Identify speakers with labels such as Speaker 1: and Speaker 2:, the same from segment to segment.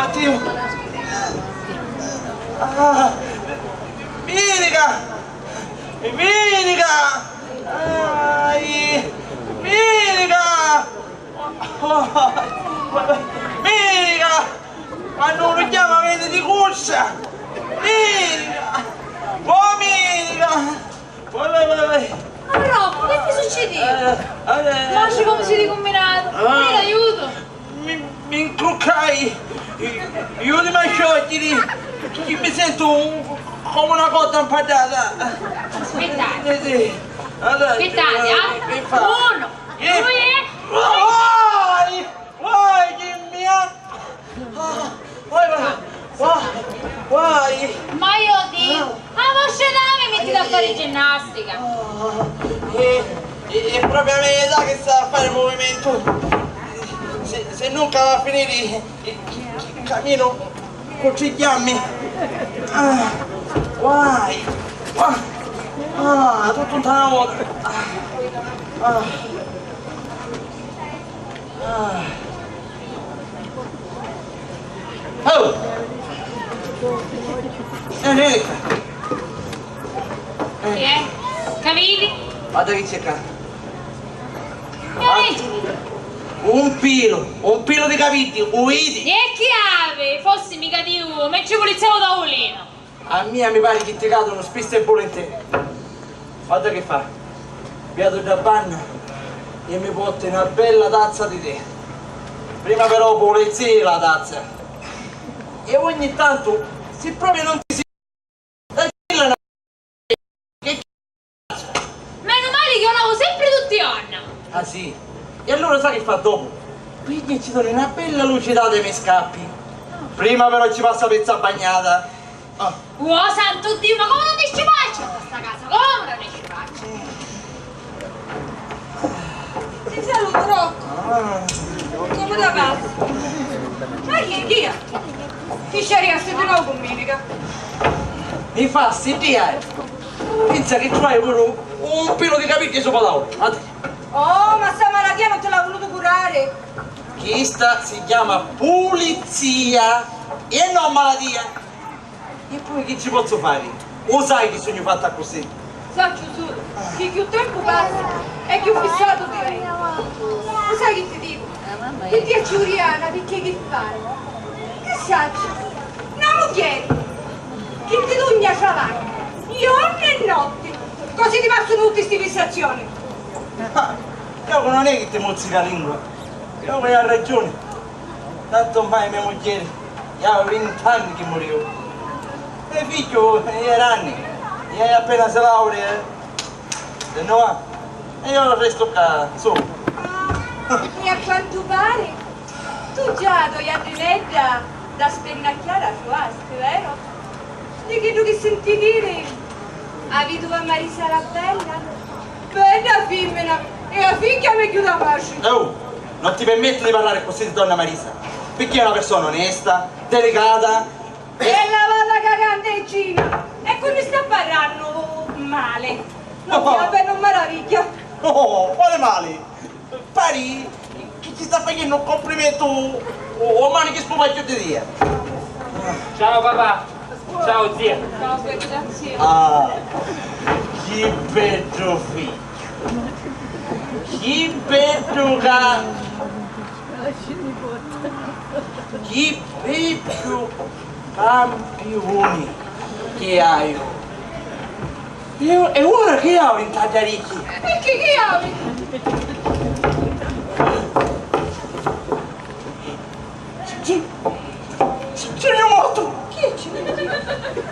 Speaker 1: Matteo! Ah, Vinica! Vinica! Vinica! Vinica! Ma non lo chiama vede di corsa! Vinica! Oh Vinica! Vai!
Speaker 2: Rocco, che ti succede? Masci come si è ricombinato? Vieni, aiuto!
Speaker 1: Mi incruccai! Io di masciottili! Mi sento come una cotta impatata!
Speaker 2: Aspettate!
Speaker 1: Sì. Allora,
Speaker 2: Aspettate,
Speaker 1: che fa?
Speaker 2: 1, 2,
Speaker 1: Vai, Jimmy! Vai!
Speaker 2: ma io dico, a moscename mettiti a fare ginnastica!
Speaker 1: È proprio a me età che sta a fare il movimento. Se nunca va a finire il cammino con cigliammi. Vai! Tutta una volta. Oh!
Speaker 2: Che è? Capiti?
Speaker 1: Guarda che c'è qua. Un pilo di capiti, uidi.
Speaker 2: E chiave, fossi mica di uno, me ci pulizzavo tavolino.
Speaker 1: A mia mi pare che ti cadono spesso e volentieri. Guarda che fa. Vado da bagno e mi porta una bella tazza di tè. Prima però pulizie la tazza. E ogni tanto, se proprio non ti si...
Speaker 2: Meno male che io lavo sempre tutti i giorni.
Speaker 1: Ah sì? E allora sai che fa dopo? Quindi ci dona una bella lucidata ai miei scappi. Prima però ci passa pezza bagnata.
Speaker 2: Oh santo Dio, ma come non ti scipaccia in questa casa? Come non ti scipaccia?
Speaker 3: Ti saluto Rocco. Come da casa? Ma chi è? Chi ci arriva di nuovo con Minica?
Speaker 1: Mi fa sentire. Pensa che tu hai pure un pelo di capelli sopra l'auto.
Speaker 3: Oh, ma sta malattia non te l'ha voluto curare.
Speaker 1: Questa si chiama pulizia e non malattia. E poi che ci posso fare? O sai che sogno fatta così?
Speaker 3: Saccio solo, che più tempo passa e più fissato direi. Lo sai che ti dico? Che ti è Giuliana, perché che fare? Che saccio? Una moglie che ti dugna ciavanca, giorno e notte, così ti passano tutte queste fissazioni.
Speaker 1: Io non è che ti mozzica la lingua. Io hai ragione. Tanto ormai mia moglie aveva 20 anni che morivo. Mio figlio era anni. E appena si laurea. Se no va. E io resto qua sopra.
Speaker 3: E a quanto pare tu già hai Adrinetta da spennacchiare a suaste, vero? Di che tu che senti dire a tua Marisa la bella? Bella femmina e la figlia mi chiude a marci.
Speaker 1: Oh, non ti permetto di parlare così di donna Marisa. Perché è una persona onesta, delicata.
Speaker 3: E la caganteggina. E qui mi sta parlando male. Non mi va bene un meraviglia.
Speaker 1: Oh, quale male? Pari che ti sta facendo un complimento o mani che spumacchio di dia.
Speaker 4: Ciao papà, ciao zia.
Speaker 3: Ciao, grazie.
Speaker 1: Ah, che bello figlio. Che bello che bello campione che hai. E ora che ho in tagliaricchi?
Speaker 3: Perché che hai?
Speaker 1: Ce ne ho morto!
Speaker 3: Chi è ci vede?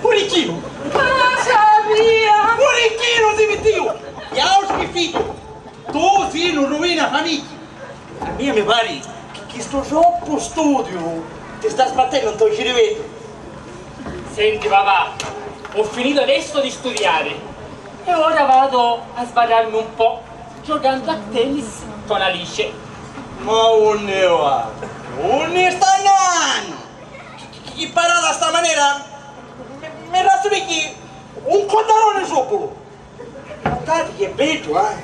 Speaker 1: Purichino!
Speaker 3: Cosa mia?
Speaker 1: Purichino si mettiu! Yauschi figlio! Tu sei un rovina famiglia! A me mi pare che sto troppo studio ti sta sbattendo, non ti ci rivedo!
Speaker 4: Senti papà, ho finito adesso di studiare e ora vado a sbarrarmi un po' giocando a tennis con Alice.
Speaker 1: Ma un ne va! Un ne sta andando! Chi parla a sta maniera mi resta perché un codarone sopra! Guardate che bello, eh!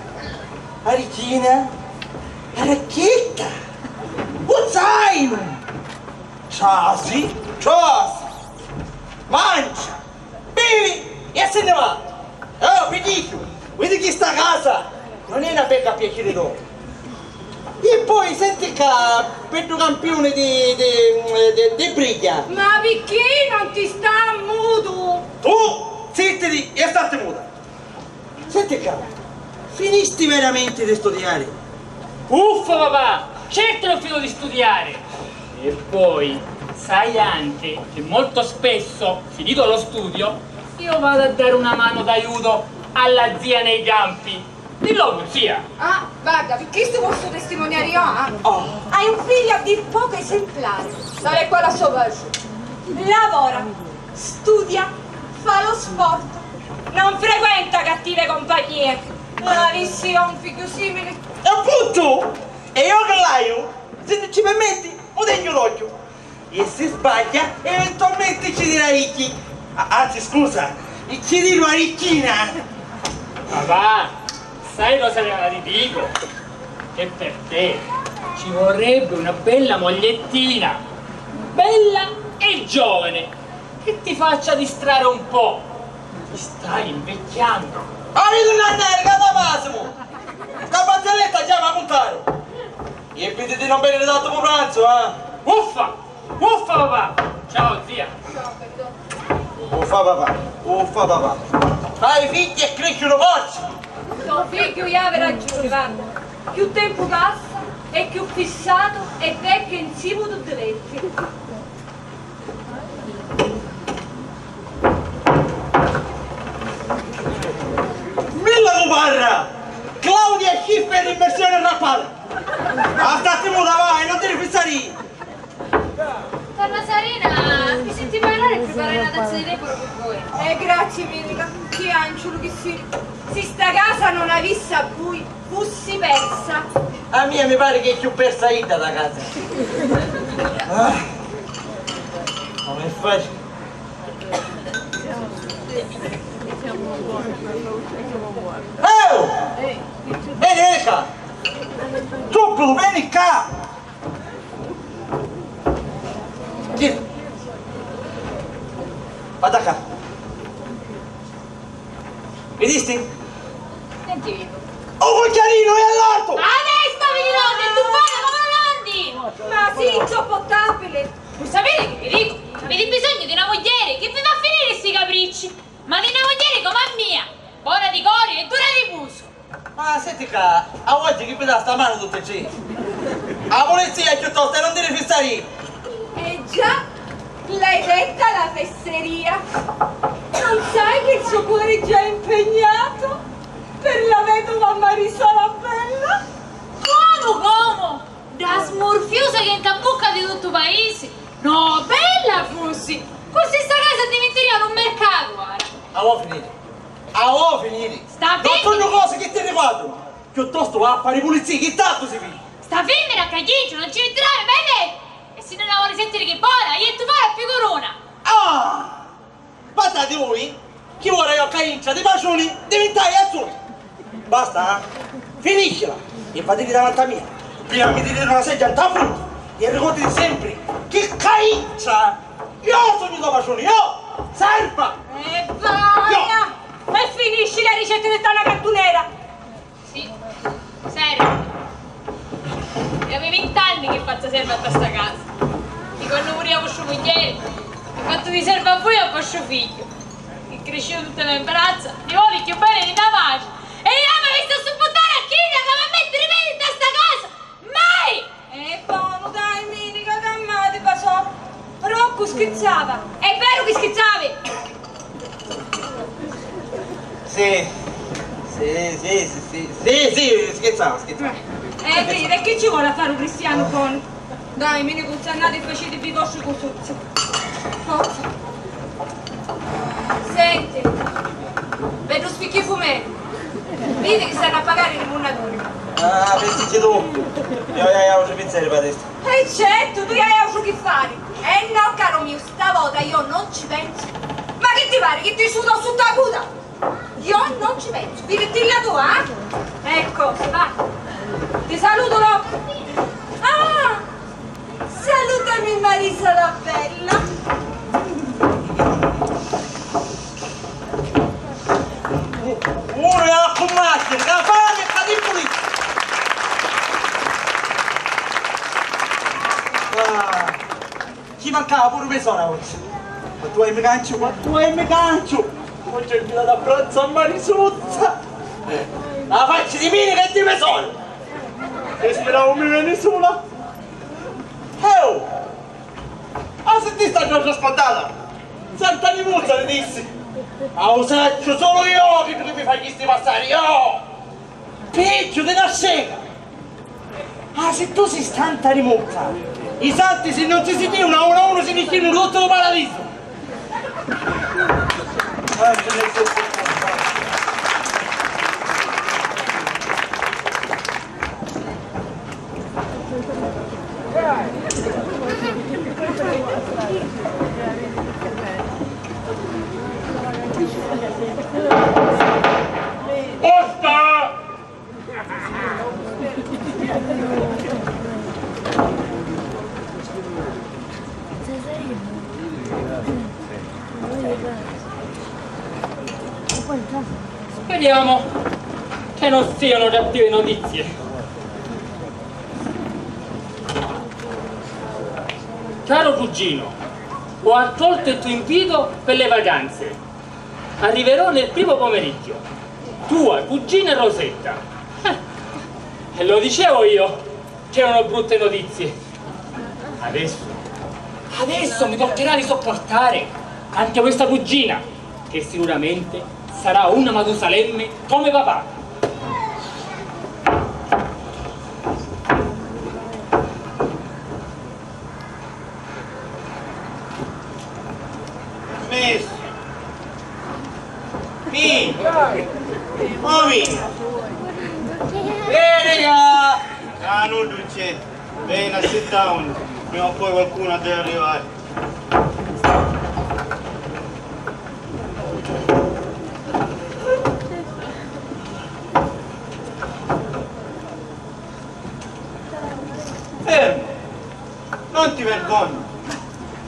Speaker 1: La regina, la racchetta, lo zaino! Ciasi, mangia, bevi e se ne va. Oh, Pedicchio, vedi che sta casa non è una becca a piacere dopo. E poi senti che per campione di briglia.
Speaker 3: Ma perché non ti sta muto?
Speaker 1: Tu, zittiti e state muta. Senti che, finisti veramente di studiare?
Speaker 4: Uffa papà, certo non ho finito di studiare. E poi sai anche che molto spesso, finito lo studio, io vado a dare una mano d'aiuto alla zia nei campi. Dillo zia.
Speaker 3: Ah, guarda, perché sto posso testimoniare io?
Speaker 1: Oh.
Speaker 3: Hai un figlio a dir poco esemplare. Sale qua la sua voce. Lavora, studia, fa lo sport. Non frequenta cattive compagnie. Bravissimo, un figlio simile.
Speaker 1: E appunto, e io che l'aio, se ci permetti, o degno l'occhio. E se sbaglia, eventualmente ci dirà ricchi. Anzi, scusa, ci dirò a ricchina.
Speaker 4: Papà, sai cosa ti dico? Che per te ci vorrebbe una bella mogliettina, bella e giovane, che ti faccia distrarre un po'. Ti stai invecchiando.
Speaker 1: Avete un annere, da Massimo! Sta barzelletta già va a puntare! E vedi di non bere dato per pranzo, eh?
Speaker 4: Uffa! Uffa papà! Ciao zia!
Speaker 1: Uffa papà! Fai figli e crescono forti!
Speaker 3: Tuo figlio io aveva ragione, guarda. Più tempo passa e più fissato e vecchio insieme tutte vecchie.
Speaker 1: Milla Gubarra! Claudia Schiffer in versione rappata! State muta, vai, non ti rifissare!
Speaker 2: Donna Sarina, mi senti parlare e preparare una tazza di tè per voi.
Speaker 3: Grazie Venica, che anciolo che si sta casa non ha vista a voi, fossi persa.
Speaker 1: A mia mi pare che è più persa Ida da casa. Non è facile. Oh! Vieni qua! Subito, vieni qua! Tieni! Vada qua! Vedisti?
Speaker 2: Senti vivo.
Speaker 1: Oh, cucchiarino, è all'alto!
Speaker 2: Adesso vi lo tu fare come
Speaker 3: Ma sì, insopportabile.
Speaker 2: Vuoi sapere che vi dico? Avete bisogno di una mogliere che vi fa finire sti capricci. Ma di una mogliere come a mia. Buona di cori e dura di muso.
Speaker 1: Ma senti qua, a oggi chi mi dà sta mano tutte c'è? La polizia piuttosto e non devi fissare!
Speaker 3: Già, l'hai detta la fesseria. Non sai che il suo cuore è già impegnato per la vedova Marisola Bella?
Speaker 2: Come? Da smorfiosa che intabocca di tutto il paese. No, bella fossi. Questa casa diventeria un mercato, guarda.
Speaker 1: Avevo finito!
Speaker 2: Sta
Speaker 1: Non
Speaker 2: fermi!
Speaker 1: sono cose che ti riguardano! Piuttosto va a fare pulizia, che tanto si vede!
Speaker 2: Sta fermi a cagliaccio, non ci metterai, bene? E se non la vuole sentire che buona, io e tu fai più corona.
Speaker 1: Ah! Guardate voi! Chi vuole io caiccia di bacioni diventai azzurri! Basta, finiscila! E fatemi davanti a mia! Prima mi dite una seggia a frutta! E ricordati sempre che caiccia! Io sogno da bacioni, io! Serpa!
Speaker 3: E vai! E finisci la ricetta di tana cartunera!
Speaker 2: Sì, serio. E avevi 20 anni che faccio serva a questa casa. Di quando moriva vostro mogliere, ho fatto di serva a voi e a vostro figlio. Che cresceva tutte le braccia, di voi più bene di una pace. E io mi visto supportare a chi che va a mettere i piedi in questa casa! Mai!
Speaker 3: E buono, dai, minica, calmate, passò. Rocco scherzava. È vero che scherzavi?
Speaker 1: Sì, scherzavo.
Speaker 3: Vedi, che ci vuole a fare un cristiano con? Dai, me ne consannate e facete i vostri cosuzzi. Forza. Senti, vedo spicchi fumetti. Vedi che stanno a pagare i munnatori.
Speaker 1: Ah, pensi tu? Io avevo pensato per adesso.
Speaker 3: E certo, tu hai altro che fare. No, caro mio, stavolta io non ci penso. Ma che ti pare che ti sudo sotto la coda? Io non ci penso. Vieni la tua, eh? Ecco, vai. Ti saluto, Rocco. Ah! Salutami Marisa la bella.
Speaker 1: Uno la commascia, la fame e fa di pulito. Ci mancava pure mia sorella oggi. Ma tu hai mi gancio, ma tu hai mi gancio. Oggi è venuta da pranzo a Marisuzza. La faccia di mine che di me sono. E speravo mi viene sola. Oh! Ah, se ti sta già spadata. Santa Nimuzza le dissi. A usaccio solo io che tu mi fai questi passare, io! Peggio della scena! Ah, se tu sei stanta rimuzza! I santi se non si sentivano uno a uno si rischiano tutto il paradiso!
Speaker 4: Posta! Speriamo che non siano cattive notizie. Caro cugino, ho accolto il tuo invito per le vacanze. Arriverò nel primo pomeriggio. Tua cugina Rosetta. E lo dicevo io che erano brutte notizie. Adesso mi toccherà di sopportare anche questa cugina, che sicuramente sarà una Matusalemme come papà.
Speaker 1: Messo! Mi! Muovi! Raga!
Speaker 5: Ah, non c'è. Vieni a sit down. Prima o poi qualcuno deve arrivare.
Speaker 1: Fermo! Non ti vergogni!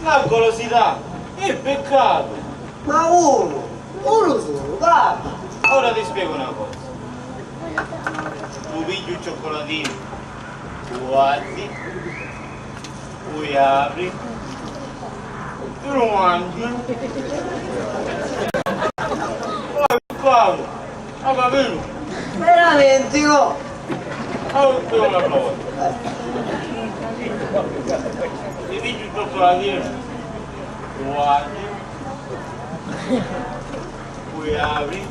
Speaker 1: La golosità è peccato!
Speaker 6: Ma uno solo, dai!
Speaker 5: Ora ti spiego una cosa. Tu pigli un cioccolatino, tu guardi, poi apri, tu lo mangi. Poi Paolo, ha capito?
Speaker 6: Veramente no!
Speaker 5: Allora spiego una cosa. Ti pigli un cioccolatino, tu guardi, poi apri,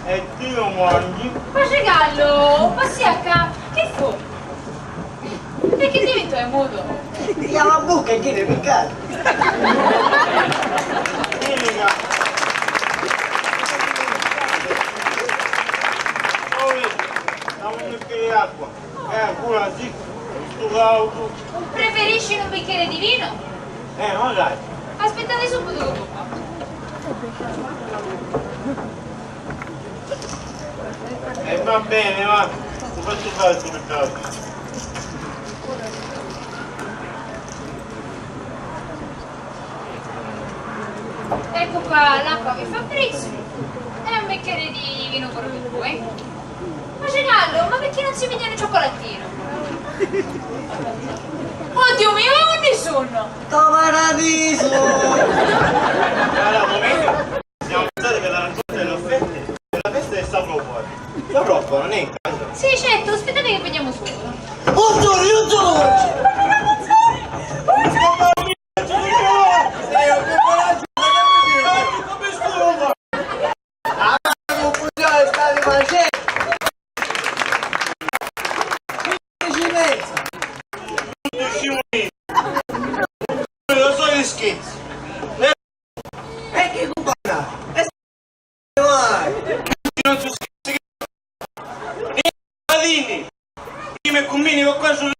Speaker 5: e ti lo mangi.
Speaker 2: Ma Gallo, ma sia acá, che fu? Perché divento è muto?
Speaker 6: Ti chiama a bocca e chiede piccare!
Speaker 5: Vieni, dammi un bicchiere di acqua. Ancora sì, sto cauto.
Speaker 2: Preferisci un bicchiere di vino?
Speaker 5: Magari.
Speaker 2: Aspettate subito dopo.
Speaker 5: Va bene, va. Ti faccio fare il tuo peccato.
Speaker 2: Ecco qua l'acqua che fa frizzo e un bicchiere di vino per voi due. Ma Gallo, ma perché non si vede il cioccolatino? Oddio mio, ma nessuno!
Speaker 6: To paradiso!
Speaker 5: Allora, momento. Siamo pensati che la raccolta delle offerte della festa è stato fuori. La Rocco non è in casa.
Speaker 2: Sì, certo, aspettate che veniamo subito.
Speaker 6: Oddio!
Speaker 5: Lo so gli scherzi.
Speaker 6: E che cubana? E mai?
Speaker 5: Non si scherzi. Padini. Prima e combini con qua sul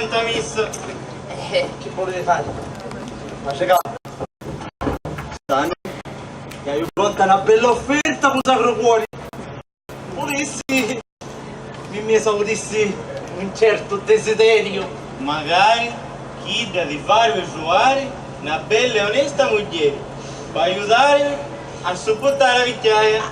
Speaker 5: Santa Miss.
Speaker 1: Che volete fare? Ma c'è calma. Sani, che hai pronta una bella offerta per Sacro Cuore. Volessi, mi esaudissi un certo desiderio.
Speaker 5: Magari chieda di farmi trovare una bella e onesta moglie per aiutarmi a sopportare la vecchiaia.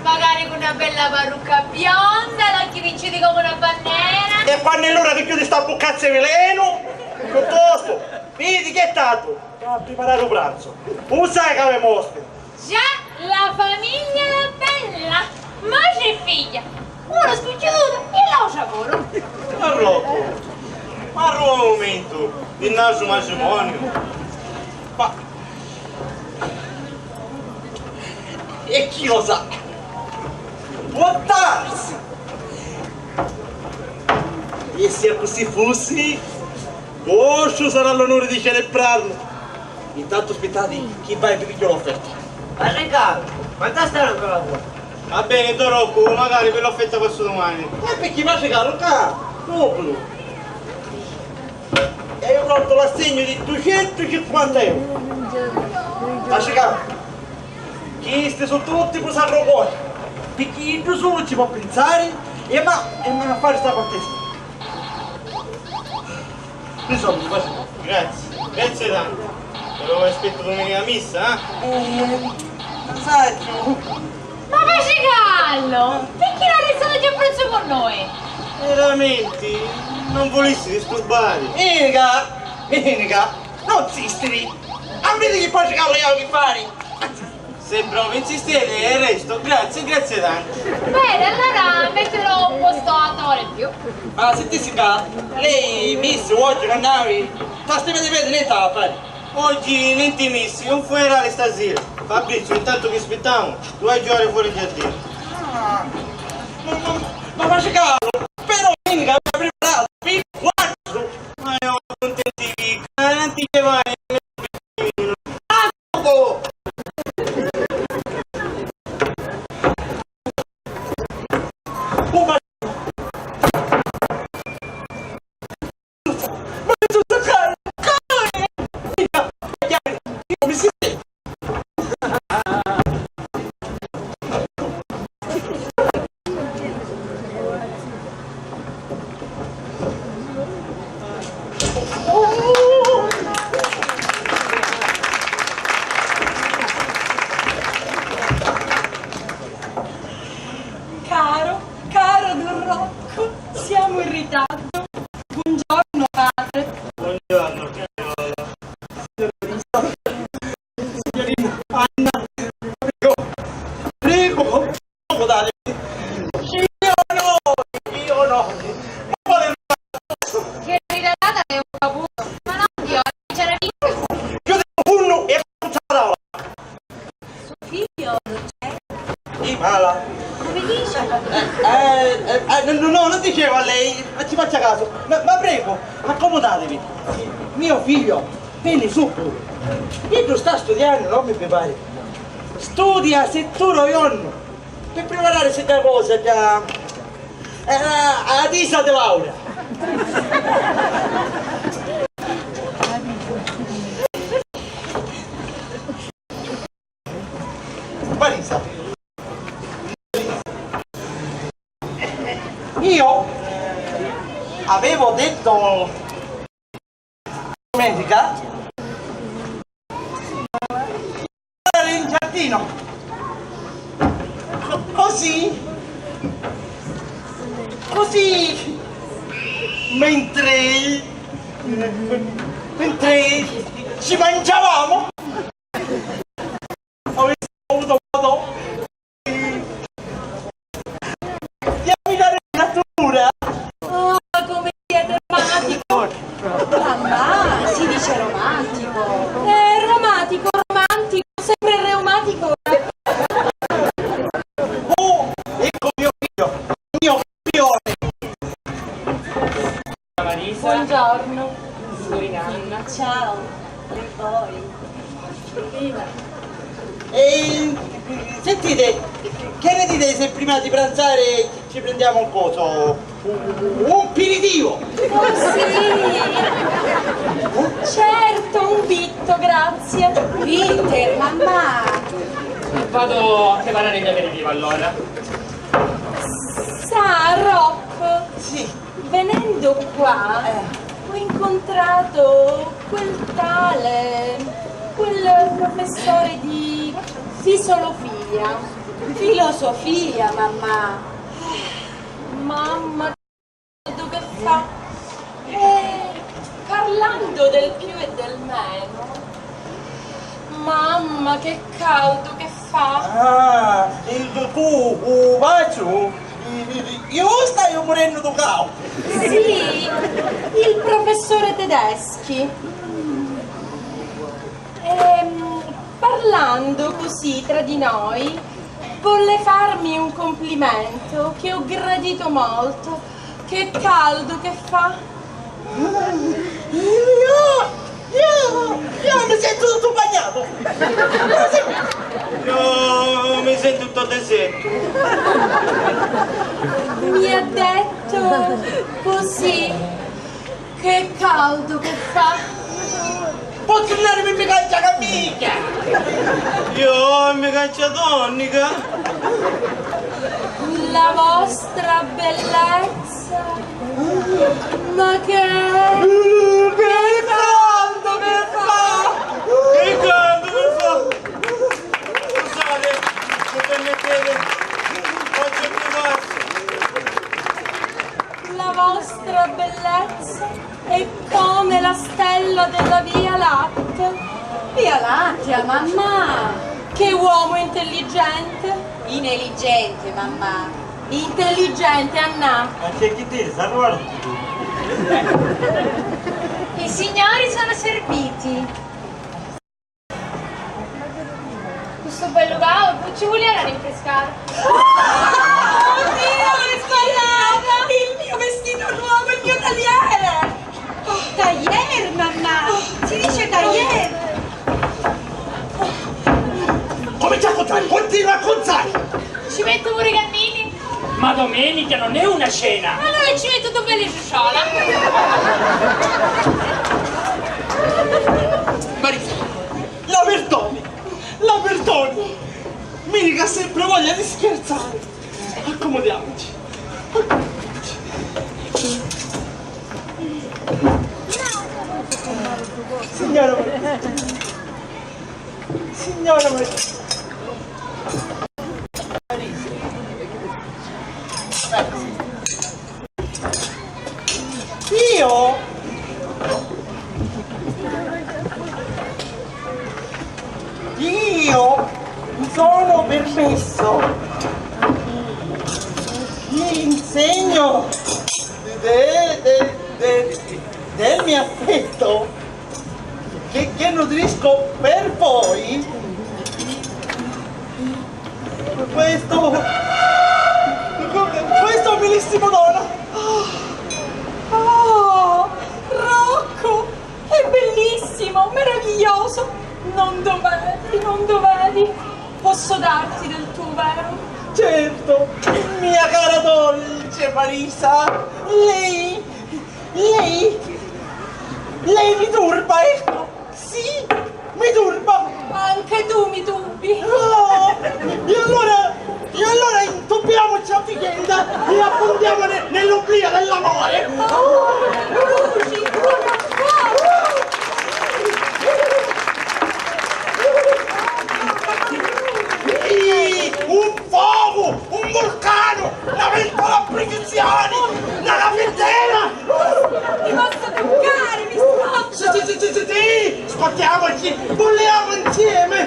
Speaker 2: Magari con una bella parrucca bionda, l'occhi vinciti come una bannera.
Speaker 1: E quando è l'ora che chiudi sta boccazza di veleno, piuttosto, vedi che è tanto? Andiamo a preparare un pranzo. Non sai che avevamo ospite.
Speaker 2: Già, la famiglia è bella. Ma c'è figlia. Uno spicciuto e l'altro lavoro.
Speaker 5: Ma Rocco, ma arriva un momento di nascere matrimonio.
Speaker 1: Ma... E chi lo sa? Può darsi! E se così fosse, Oscio sarà l'onore di celebrarlo. Intanto aspettate chi va e vi piglio l'offerta.
Speaker 6: Ma Riccardo, quanta stanno ancora qua?
Speaker 5: Va bene, Don Rocco, magari per l'offerta questo domani.
Speaker 1: E per chi piace caro, proprio. E io ho pronto l'assegno di 250 euro. Lascia caro. Questi sono tutti per Sacro Cuore. Perché io solo ci può pensare e ma fare sta contesta. Insomma, questo.
Speaker 5: Grazie tanto. Te lo aspetto domenica missa,
Speaker 1: Saggio.
Speaker 2: Ma face callo! Perché non restate già a prezzo con noi?
Speaker 5: Veramente, non volessi disturbare.
Speaker 1: Enica, non insistere. A vedere che poi c'è callo io che fare.
Speaker 5: Se proprio insistete e il resto, grazie tanto.
Speaker 2: Bene, allora metterò un posto a ore in più.
Speaker 1: Ma se ti si fa, lei miss oggi non navi, sta stima di vedere niente a fare.
Speaker 5: Oggi niente missi, un funerale stasera. Fabrizio, intanto che aspettiamo, tu vai a giocare fuori il giardino.
Speaker 1: Ma faccia callo, però Enica mi ha preparato il quattro.
Speaker 5: Ma io non ti dico, non ti vai.
Speaker 3: Caro Don Rocco, siamo in ritardo. Buongiorno padre.
Speaker 5: Buongiorno,
Speaker 1: Signorina Anna, prego, dale. Io no.
Speaker 2: Che ridata è un caputo. Ma no, Dio, c'era vinto.
Speaker 1: Chiude il pugno e la parola.
Speaker 3: Figlio,
Speaker 1: Di mala.
Speaker 3: come dice?
Speaker 1: No, non dicevo a lei, ma ci faccia caso. Ma prego, accomodatevi. Mio figlio, vieni su pure. Pietro sta studiando, non mi prepari. Studia se tu lo ionno. Per preparare questa cosa già. A Disa de Laura. Marisa. Io avevo detto domenica andare in giardino così mentre ci mangiavamo avessi avuto modo di ammirare la natura.
Speaker 3: Oh, come siete romantico! Mamma, si dice romantico! Romantico, sempre reumatico!
Speaker 1: Oh, ecco mio figlione!
Speaker 4: Marisa,
Speaker 3: Buongiorno!
Speaker 4: Surinanna.
Speaker 3: Ciao! E poi? Viva!
Speaker 1: E sentite, che ne dite se prima di pranzare ci prendiamo un coso? Un aperitivo!
Speaker 2: Oh sì! Certo, un vitto, grazie.
Speaker 3: Peter, mamma!
Speaker 4: Vado a preparare gli aperitivi allora.
Speaker 2: Sa, Rock,
Speaker 1: Sì,
Speaker 2: venendo qua, ho incontrato quel professore di
Speaker 3: Filosofia, mamma!
Speaker 2: mamma, che fa? Parlando del più e del meno. Mamma, che caldo che fa!
Speaker 1: tu vai su, io stai morendo di caldo.
Speaker 2: Sì, il professore Tedeschi. Parlando così tra di noi, volle farmi un complimento che ho gradito molto. Che caldo che fa!
Speaker 1: Io mi sento tutto bagnato.
Speaker 5: Io mi sento tutto deserto.
Speaker 2: Mi ha detto così. Che caldo che fa!
Speaker 1: Posso andare per mi caccia cammica?
Speaker 5: Io mi caccia tonica.
Speaker 2: La vostra bellezza! Ma che caldo che fa!
Speaker 5: Che caldo mi fa! Scusate, se permettete, faccio più basso.
Speaker 2: La vostra bellezza è come la stella della Via Lattea.
Speaker 3: Via Lattea, mamma!
Speaker 2: Che uomo intelligente!
Speaker 3: Intelligente, mamma!
Speaker 2: Intelligente, Anna!
Speaker 1: Ma c'è chi te, salvare?
Speaker 2: I signori sono serviti. Questo bello gaudio ci voleva rinfrescare. Oddio, è sbagliata! Il mio vestito nuovo, il mio tagliere!
Speaker 3: Tagliere, mamma! Si dice tagliere!
Speaker 1: Comincia a contare, continua a contare!
Speaker 2: Ci metto pure i cannini?
Speaker 4: Ma domenica non è una cena!
Speaker 2: Allora ci metto due belli ciucciola.
Speaker 1: Marisa, la perdoni! Minica ha sempre voglia di scherzare! Accomodiamoci! Signora Marisa! Io mi sono permesso di insegno del mio affetto che nutrisco per voi questo bellissimo dono.
Speaker 2: Oh, Rocco, è bellissimo, meraviglioso. Non dovevi. Posso darti del tuo vero?
Speaker 1: Certo, mia cara dolce Marisa, lei mi turba, ecco, sì, mi turba.
Speaker 2: Anche tu mi dubbi.
Speaker 1: Oh, e allora intoppiamoci a vicenda e affondiamo nell'oblio dell'amore.
Speaker 2: Luci, buona fuoco.
Speaker 1: Un fuoco, un vulcano, una ventola a precisioni, una raffettera!
Speaker 2: Ti posso toccare, mi scoccio.
Speaker 1: Sì, scottiamoci, bolliamo insieme!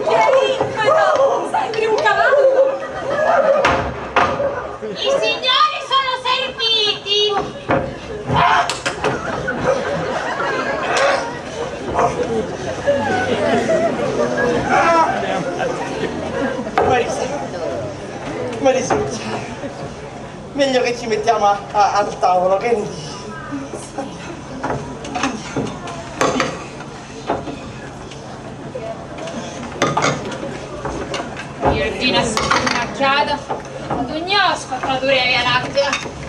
Speaker 2: Che impeto, sembri un cavallo. I signori sono serviti.
Speaker 1: Marisa, meglio che ci mettiamo al tavolo, che ne dici?
Speaker 2: Giardina macchiata ad ogni ora. spazzatura via l'attimo.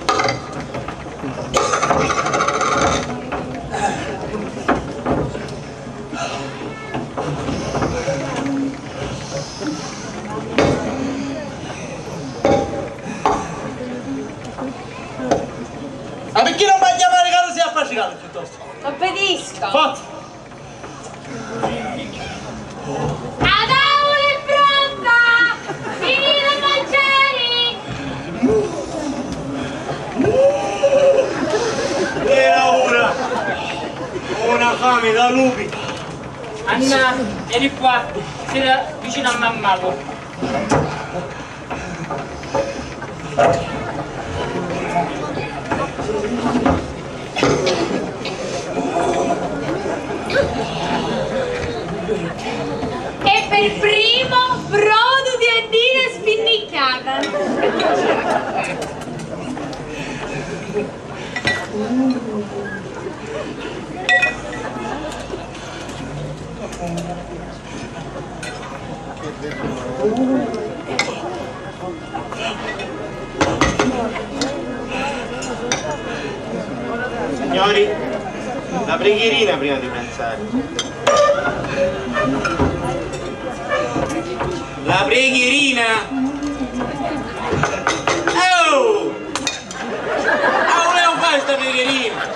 Speaker 1: Ma perché non vai a chiamare caro sia appassionato piuttosto?
Speaker 2: Obbedisco.
Speaker 1: Forza!
Speaker 2: La tavola è pronta! Finite i mangiari!
Speaker 5: Era una fame da lupi.
Speaker 4: Anna, vieni qua, siete vicino a mamma.
Speaker 2: E per primo brodo di andina spinnicchiata.
Speaker 5: Signori, la preghierina prima di pensare. La preghierina! Oh! Ma volevo fare sta preghierina!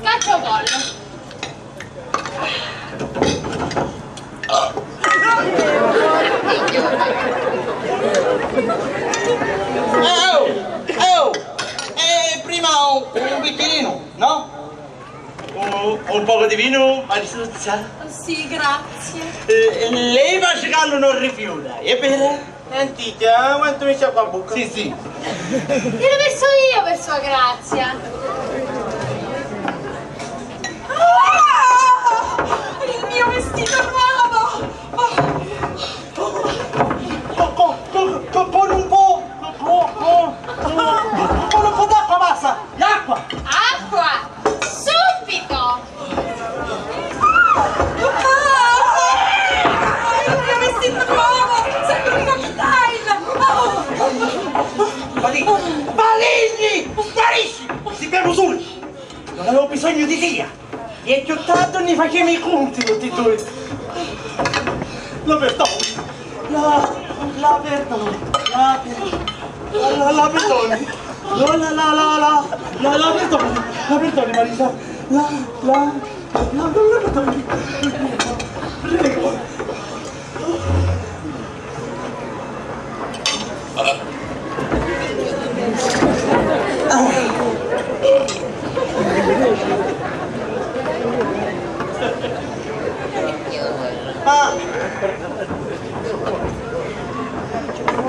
Speaker 2: Cacciacollo.
Speaker 1: Prima un bicchierino, no? Un poco di vino, Marisuzza?
Speaker 3: Sì, grazie.
Speaker 1: Lei Pascallo non rifiuta, è vero?
Speaker 5: Antica, quanto mi c'è qua a bocca?
Speaker 1: Sì, sì.
Speaker 2: Glielo verso io per sua grazia.
Speaker 3: Il mio vestito nuovo!
Speaker 1: Con un po' d'acqua basta! L'acqua!
Speaker 2: Acqua! Subito!
Speaker 3: Il mio vestito nuovo! Sembra un cocktail!
Speaker 1: Maligni! Sparisci! Si bevono subito! Non avevo bisogno di tia! E più tardi ne facciamo i conti tutti e due! La perdoni! La perdoni! La perdoni! La perdoni Marisa! La perdoni! Prego!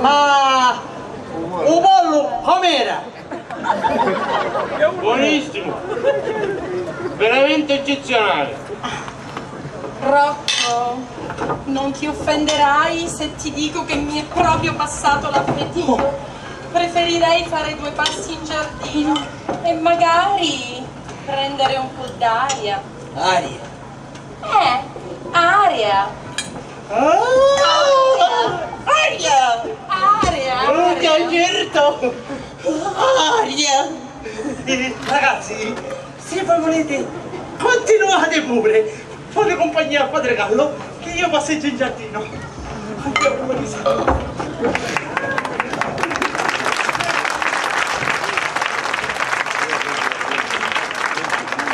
Speaker 1: Ma un pollo com'era?
Speaker 5: Buonissimo! Veramente eccezionale!
Speaker 3: Rocco, non ti offenderai se ti dico che mi è proprio passato l'appetito. Preferirei fare 2 passi in giardino e magari prendere un po' d'aria.
Speaker 1: Aria!
Speaker 3: Aria!
Speaker 1: Aria!
Speaker 3: Aria!
Speaker 1: Certo! Aria! Ragazzi, se voi volete, continuate pure! Fate compagnia a Padre Gallo, che io passeggio in giardino. Andiamo, Marisa.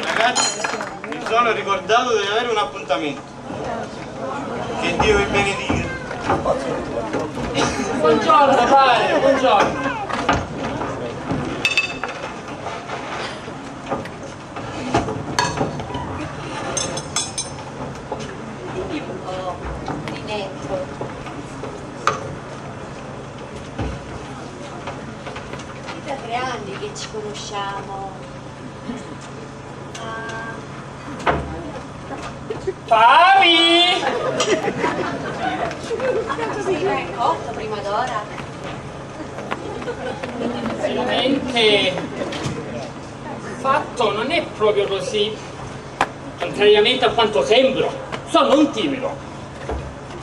Speaker 5: Ragazzi, mi sono ricordato di avere un appuntamento. Che Dio vi benedica.
Speaker 4: Buongiorno, padre, buongiorno.
Speaker 3: Dimmi un po' di dentro.
Speaker 7: È da 3 anni che ci conosciamo.
Speaker 4: Papi!
Speaker 7: Cotto prima d'ora.
Speaker 4: Veramente fatto non è proprio così, contrariamente a quanto sembro. Sono un timido.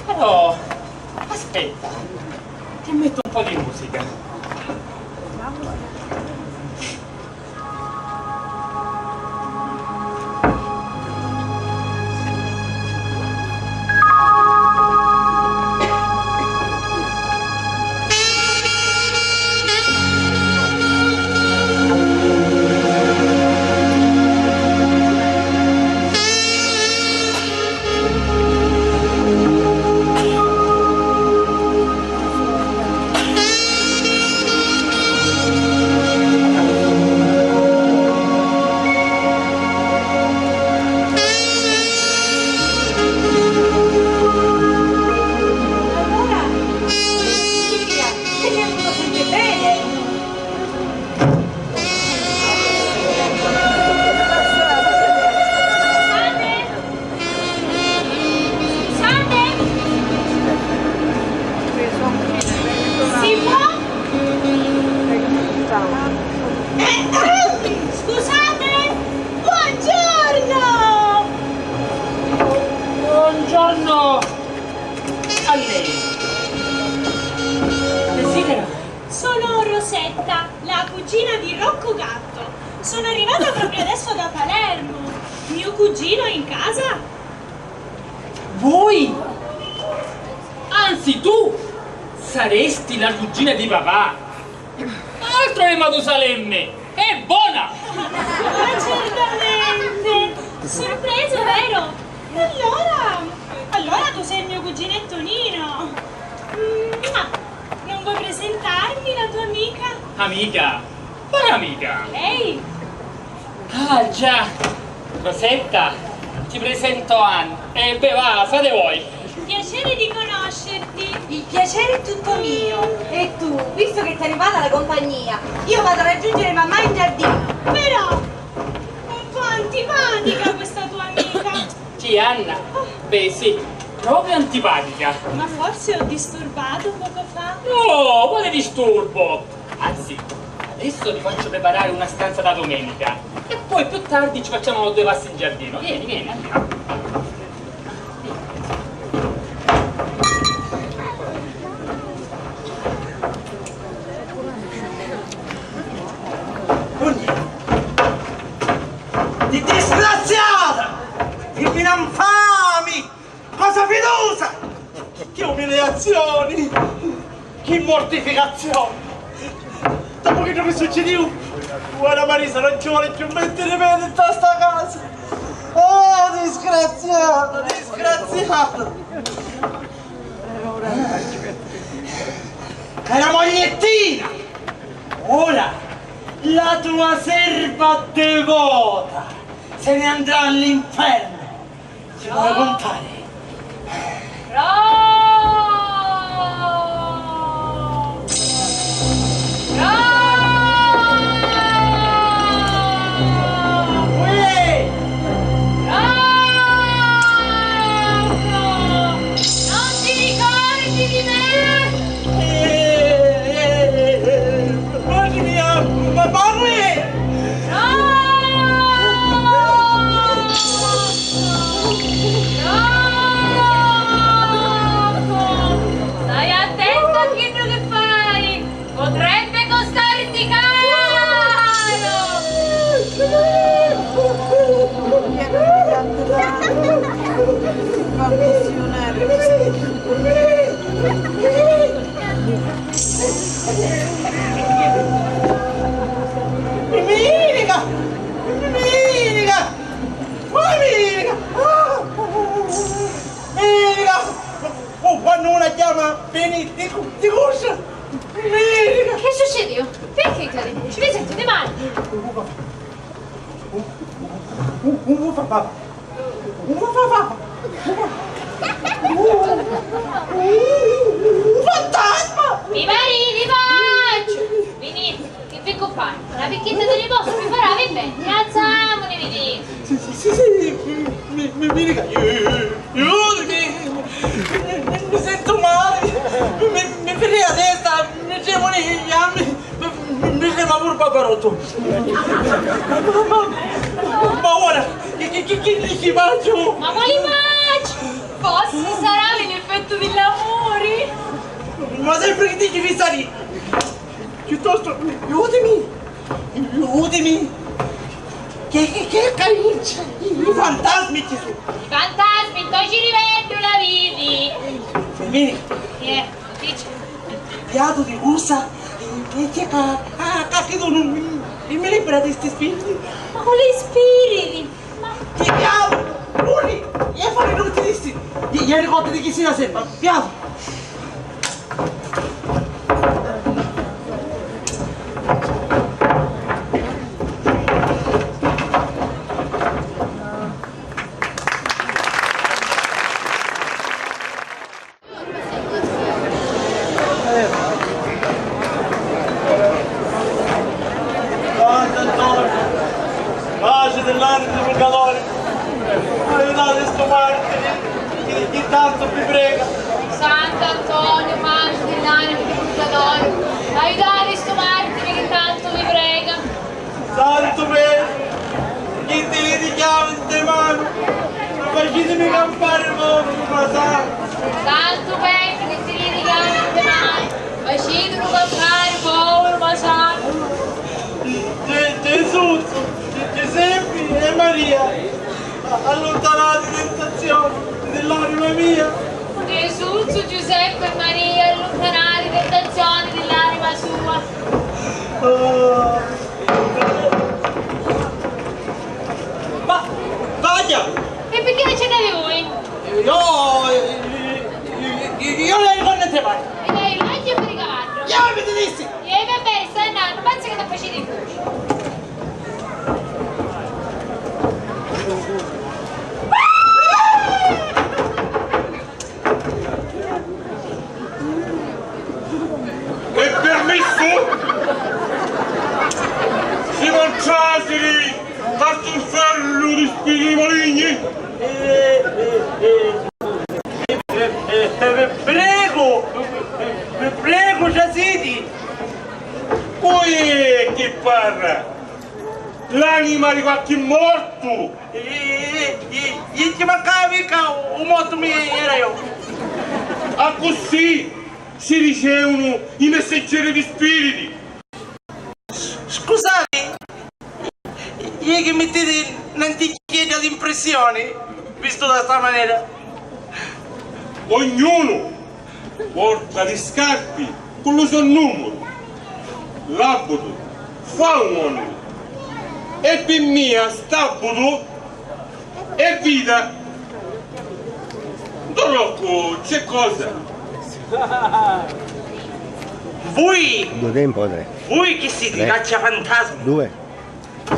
Speaker 4: Però aspetta, ti metto un po' di musica. Buongiorno a lei. Desidera?
Speaker 8: Sono Rosetta, la cugina di Rocco Gatto. Sono arrivata proprio adesso da Palermo. Mio cugino è in casa?
Speaker 4: Voi? Anzi, tu saresti la cugina di papà. Altro che Matusalemme, è buona!
Speaker 8: Ma certamente! Sorpreso, vero? Allora tu sei il mio cuginetto Nino. Ma non vuoi presentarmi la tua amica?
Speaker 4: Amica? Quale amica?
Speaker 8: Lei?
Speaker 4: Ah già, Rosetta, ti presento Anne. E beh va, fate voi.
Speaker 8: Piacere di conoscerti.
Speaker 7: Il piacere è tutto mio. E tu, visto che ti è arrivata la compagnia, io vado a raggiungere mamma in giardino.
Speaker 8: Però, un po' antipatica questa tua amica.
Speaker 4: Chi, Anna? Beh sì, proprio antipatica.
Speaker 8: Ma forse ho disturbato poco fa?
Speaker 4: No, quale disturbo? Anzi, adesso ti faccio preparare una stanza da domenica. E poi più tardi ci facciamo 2 passi in giardino. Vieni, vieni, andiamo.
Speaker 1: Di disgraziata! Di infami! Cosa fiducia! Che umiliazioni! Che mortificazioni! Dopo che non mi succedeva, guarda Marisa non ci vuole più mettere piede in questa casa! Oh, disgraziato, disgraziato! Era mogliettina! Ora la tua serva devota se ne andrà all'inferno! Ci vuoi contare? Uè!
Speaker 2: Non ti ricordi di me?
Speaker 1: Mamma mia! Ma parli!
Speaker 2: Stai attento a quello che fai! Potrebbe costarti caro!
Speaker 1: Mimica! Mimica! Oh, Mimica! Mimica! Oh, quando una chiama Beni di cuccia! Mimica!
Speaker 2: Che succede? Perché cade? Ti sentite male?
Speaker 1: Un papà! Un papà! Un fantasma!
Speaker 2: Mi faccio! Venite, che vengo a fare? Una picchietta delle poste mi farà, va bene? Alziamone, vedi?
Speaker 1: Sì, Mimica! col paparotto. Ma ora, che ci faccio?
Speaker 2: Ma quali faccio? Forse sarà l'effetto dell'amore?
Speaker 1: Ma sempre che dici mi sali? Piuttosto, aiutami. Che carino, i fantasmi ci sono.
Speaker 2: I fantasmi, tu ci rivedo la vidi.
Speaker 1: Vieni,
Speaker 2: Dici.
Speaker 1: piatto di russa, che cacchio non mi libera di questi spiriti.
Speaker 2: Ma quali spiriti?
Speaker 1: Che diavolo, Uri, e fare tutti questi. Gli ricordi di chi si la sembra, piatto.
Speaker 5: Pace dell'anima del calore, aiutate sto martire, chi tanto vi prega.
Speaker 2: Sant'Antonio, pace dell'anima del purgatorio, aiutate sto martire che tanto vi prega.
Speaker 5: Santo Pedro, chi ti li richiama in te mano, facetemi campare il mondo di una santo.
Speaker 2: Santo Petro che ti richiama in te mani, facetelo campare povero ma santo.
Speaker 5: Gesù, Giuseppe e Maria, allontanate tentazioni dell'anima mia.
Speaker 2: Gesù, Giuseppe e Maria, allontanate tentazioni dell'anima sua.
Speaker 1: Ma, vaglia!
Speaker 2: E perché non ce n'avete voi?
Speaker 1: Io le ricordo in te mani.
Speaker 2: E dai, vai a fregarlo.
Speaker 1: Io mi dissi.
Speaker 2: E va bene, stai andando, pensa che ti facete in voce.
Speaker 9: È permesso? Si mangiasili a tuffarlo di spiriti maligni?
Speaker 1: Prego, Giaciti.
Speaker 9: Poi che parla? L'anima di qualche morto?
Speaker 1: Gli ci mancava mica un morto mio era io.
Speaker 9: Ah, così si ricevono i messaggeri di spiriti.
Speaker 1: Scusate, io che mettete un'antichità di impressioni, visto da sta maniera.
Speaker 9: Ognuno porta le scarpe con lo suo numero. L'abito fa un uomo. E per mia stabuto e vita. Don Rocco, c'è cosa?
Speaker 1: Voi,
Speaker 6: Due tempo o tre?
Speaker 1: voi che siete
Speaker 6: Tre.
Speaker 1: cacciafantasmi.
Speaker 6: 2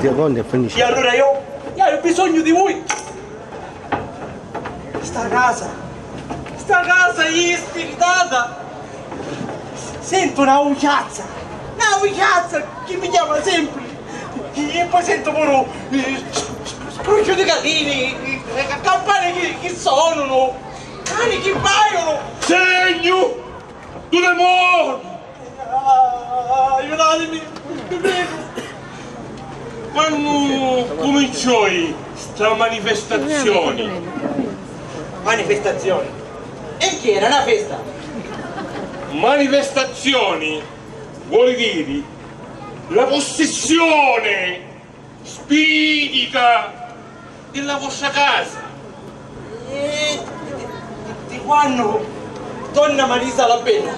Speaker 6: secondi e
Speaker 1: E
Speaker 6: finisce.
Speaker 1: allora io ho bisogno di voi. Sta casa è spiritata. Sento una ucciazza che mi chiama sempre. E poi sento pure scruscio di gatini, campane che suonano, cani che paiono.
Speaker 9: Segno! Tu ne muori!
Speaker 1: Aiutatemi, vi prego.
Speaker 9: Quando cominciò sta manifestazione?
Speaker 1: Manifestazioni. E che era una festa?
Speaker 9: Manifestazioni vuol dire la possessione spiritica della vostra casa.
Speaker 1: Di quando donna Marisa la Bella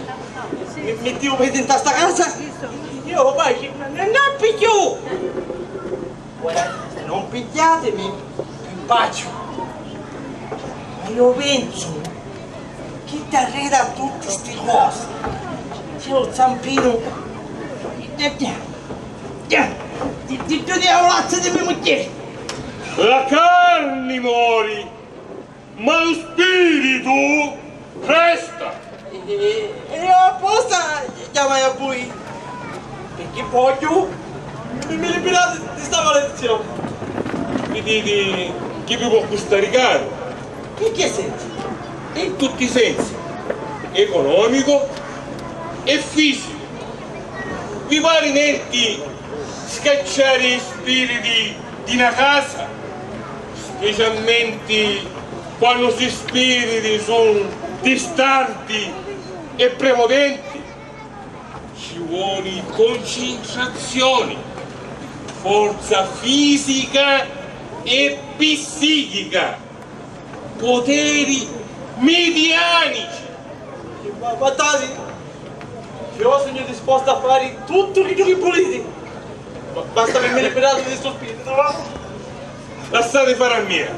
Speaker 1: mi mettevo per dentro sta casa, io poi non pigliu. Ora, se non pigliatemi, vi bacio. Ma io penso chi ti arreda a tutte queste cose? C'è lo zampino. Ti diavolazzo di mia moglie.
Speaker 9: La carne muori, ma lo spirito resta.
Speaker 1: E io apposta chiamai a voi. Perché voglio mi liberate di questa maledizione.
Speaker 9: Mi dite che vi può costare caro?
Speaker 1: In che senso?
Speaker 9: In tutti i sensi, economico e fisico. vi pare inerti scacciare gli spiriti di una casa, specialmente quando questi spiriti sono distanti e prepotenti? Ci vuole concentrazione, forza fisica e psichica, poteri medianici.
Speaker 1: Ma Tasi, io sono disposto a fare tutto quello che volete. Basta che mi liberate di questo spirito, va?
Speaker 9: Lasciate fare a mia.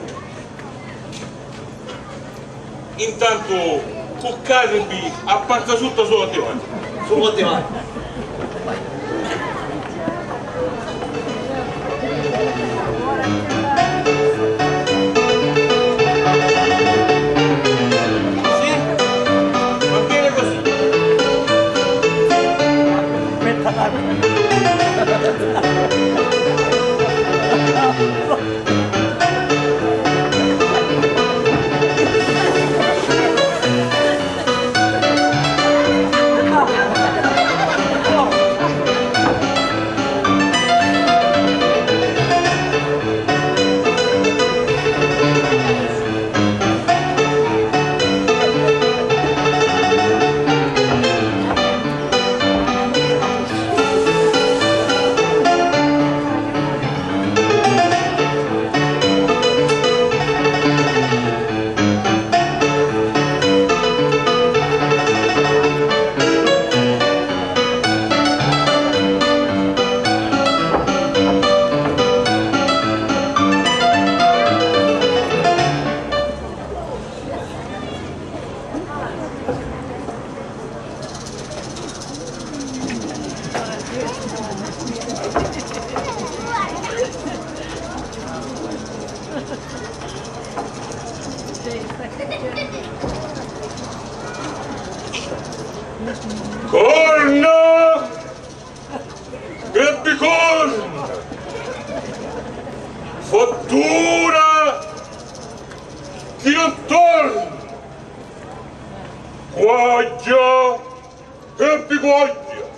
Speaker 9: Intanto toccatevi a parte sotto solo a divano.
Speaker 1: Solo a divano.
Speaker 9: Corna! Grabbi corna! Fattura! Chi non torna! Guaglia! Grabbi guaglia!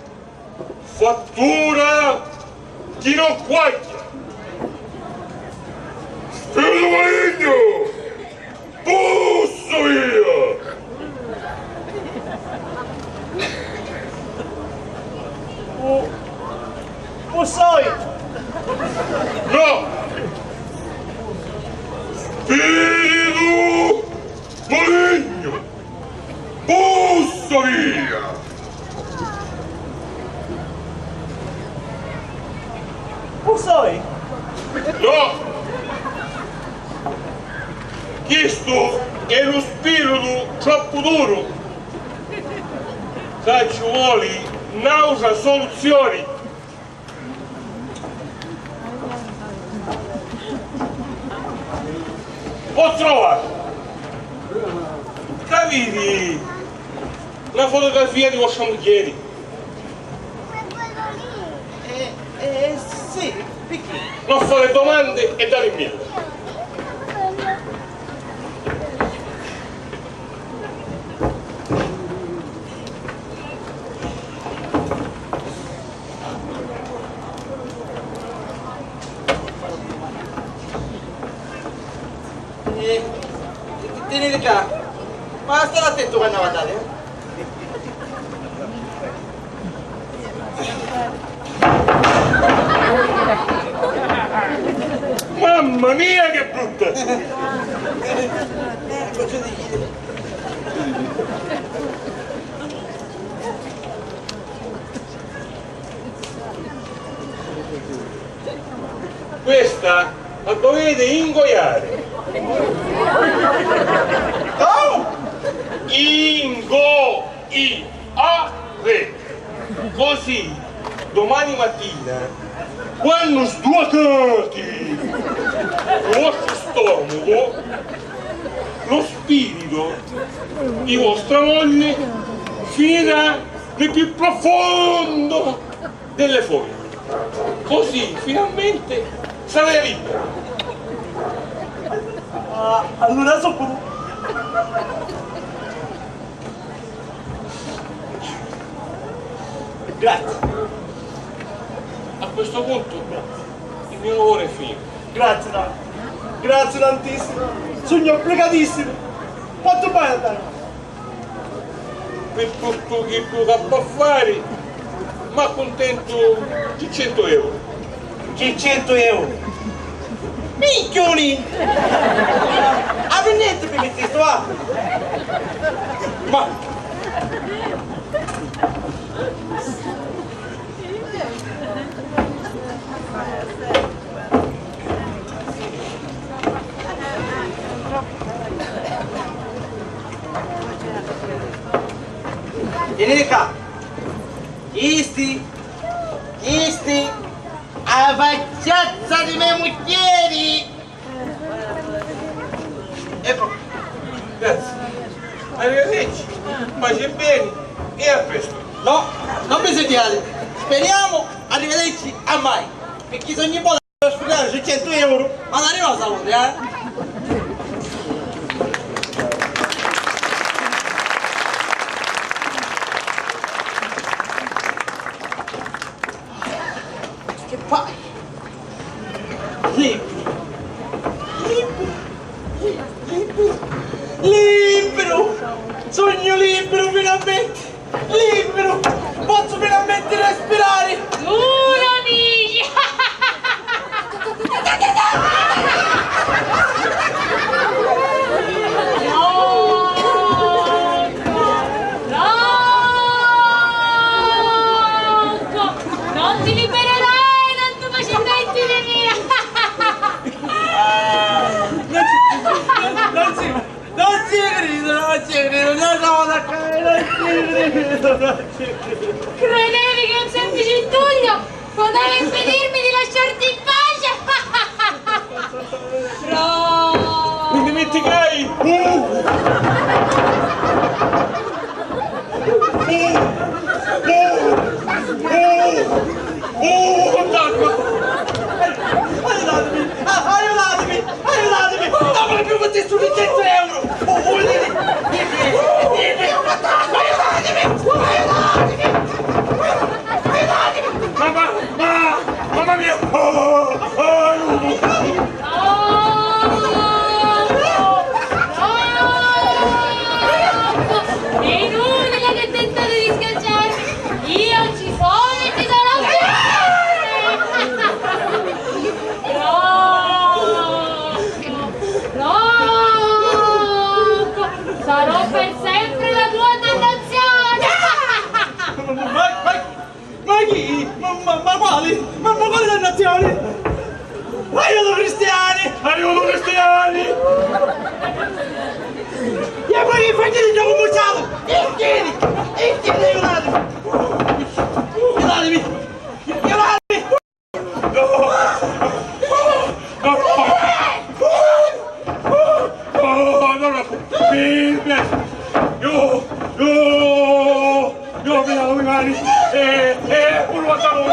Speaker 9: Fattura! Chi non guaglia! Spirito maligno! Busso via!
Speaker 1: Bussoi!
Speaker 9: No! Spirito maligno! Bussa via!
Speaker 1: Bussoi!
Speaker 9: No! Questo è lo spirito troppo duro! Se ci vuole nausea soluzioni! Ho trovato! Capiti? Una fotografia di vostra moglie.
Speaker 1: Sì, perché?
Speaker 9: Non fare domande e dare mille.
Speaker 1: Tenete qua, ma state attento quando guardate.
Speaker 9: Mamma mia che brutta!
Speaker 1: Cosa dici?
Speaker 9: Questa la dovete ingoiare.
Speaker 1: Oh!
Speaker 9: Ingoiare. Così domani mattina, quando sduacate il vostro stomaco, lo spirito di vostra moglie finirà nel più profondo delle foglie. Così finalmente sarei libero.
Speaker 1: Allora so pure. Grazie.
Speaker 9: questo punto il mio lavoro è finito.
Speaker 1: Grazie tanto. Grazie tantissimo. Sogno obbligatissimo. Quanto fai a dare?
Speaker 9: Per tutto che tu cappa a fare, ma contento di 100 euro.
Speaker 1: Che 100 euro? Minchioni! Ah, per niente mi metti sto va!
Speaker 9: Ma
Speaker 1: Vieni qua! Isti! A facciazza di me mucchieri!
Speaker 9: ecco, grazie. Arrivederci, pace bene e a presto.
Speaker 1: No, non mi sentiate! Speriamo, arrivederci a mai! Perché se ogni volta devo spiegare su 100 euro, ma non arriva la salute, eh? Che fai? Libero! Sogno libero finalmente! Libero! Posso finalmente respirare!
Speaker 2: Uroni! Non ti libererai tanto facilmente di mia!
Speaker 1: Non ci credo, non siamo d'accordo, non ci credo.
Speaker 2: Credevi che un semplice intugno poteva impedirmi di lasciarti in pace? No!
Speaker 9: Non dimenticai!
Speaker 1: Aiutatemi! Non voglio più fare su 100 euro!
Speaker 9: Mamma mia!
Speaker 2: È inutile che tentate di schiacciarmi! Io ci sono e ti sarò Rocco! Sarò per sempre la tua dannazione!
Speaker 1: Ma chi? Ma quali? Ma quali dannazioni? Aiuto cristiani!
Speaker 9: Aiuto cristiani!
Speaker 1: E poi che fai di gioco bruciato? Ischieni, aiutatemi! Aiutatemi!
Speaker 9: Io mi lavo le mani e pure il pantalone.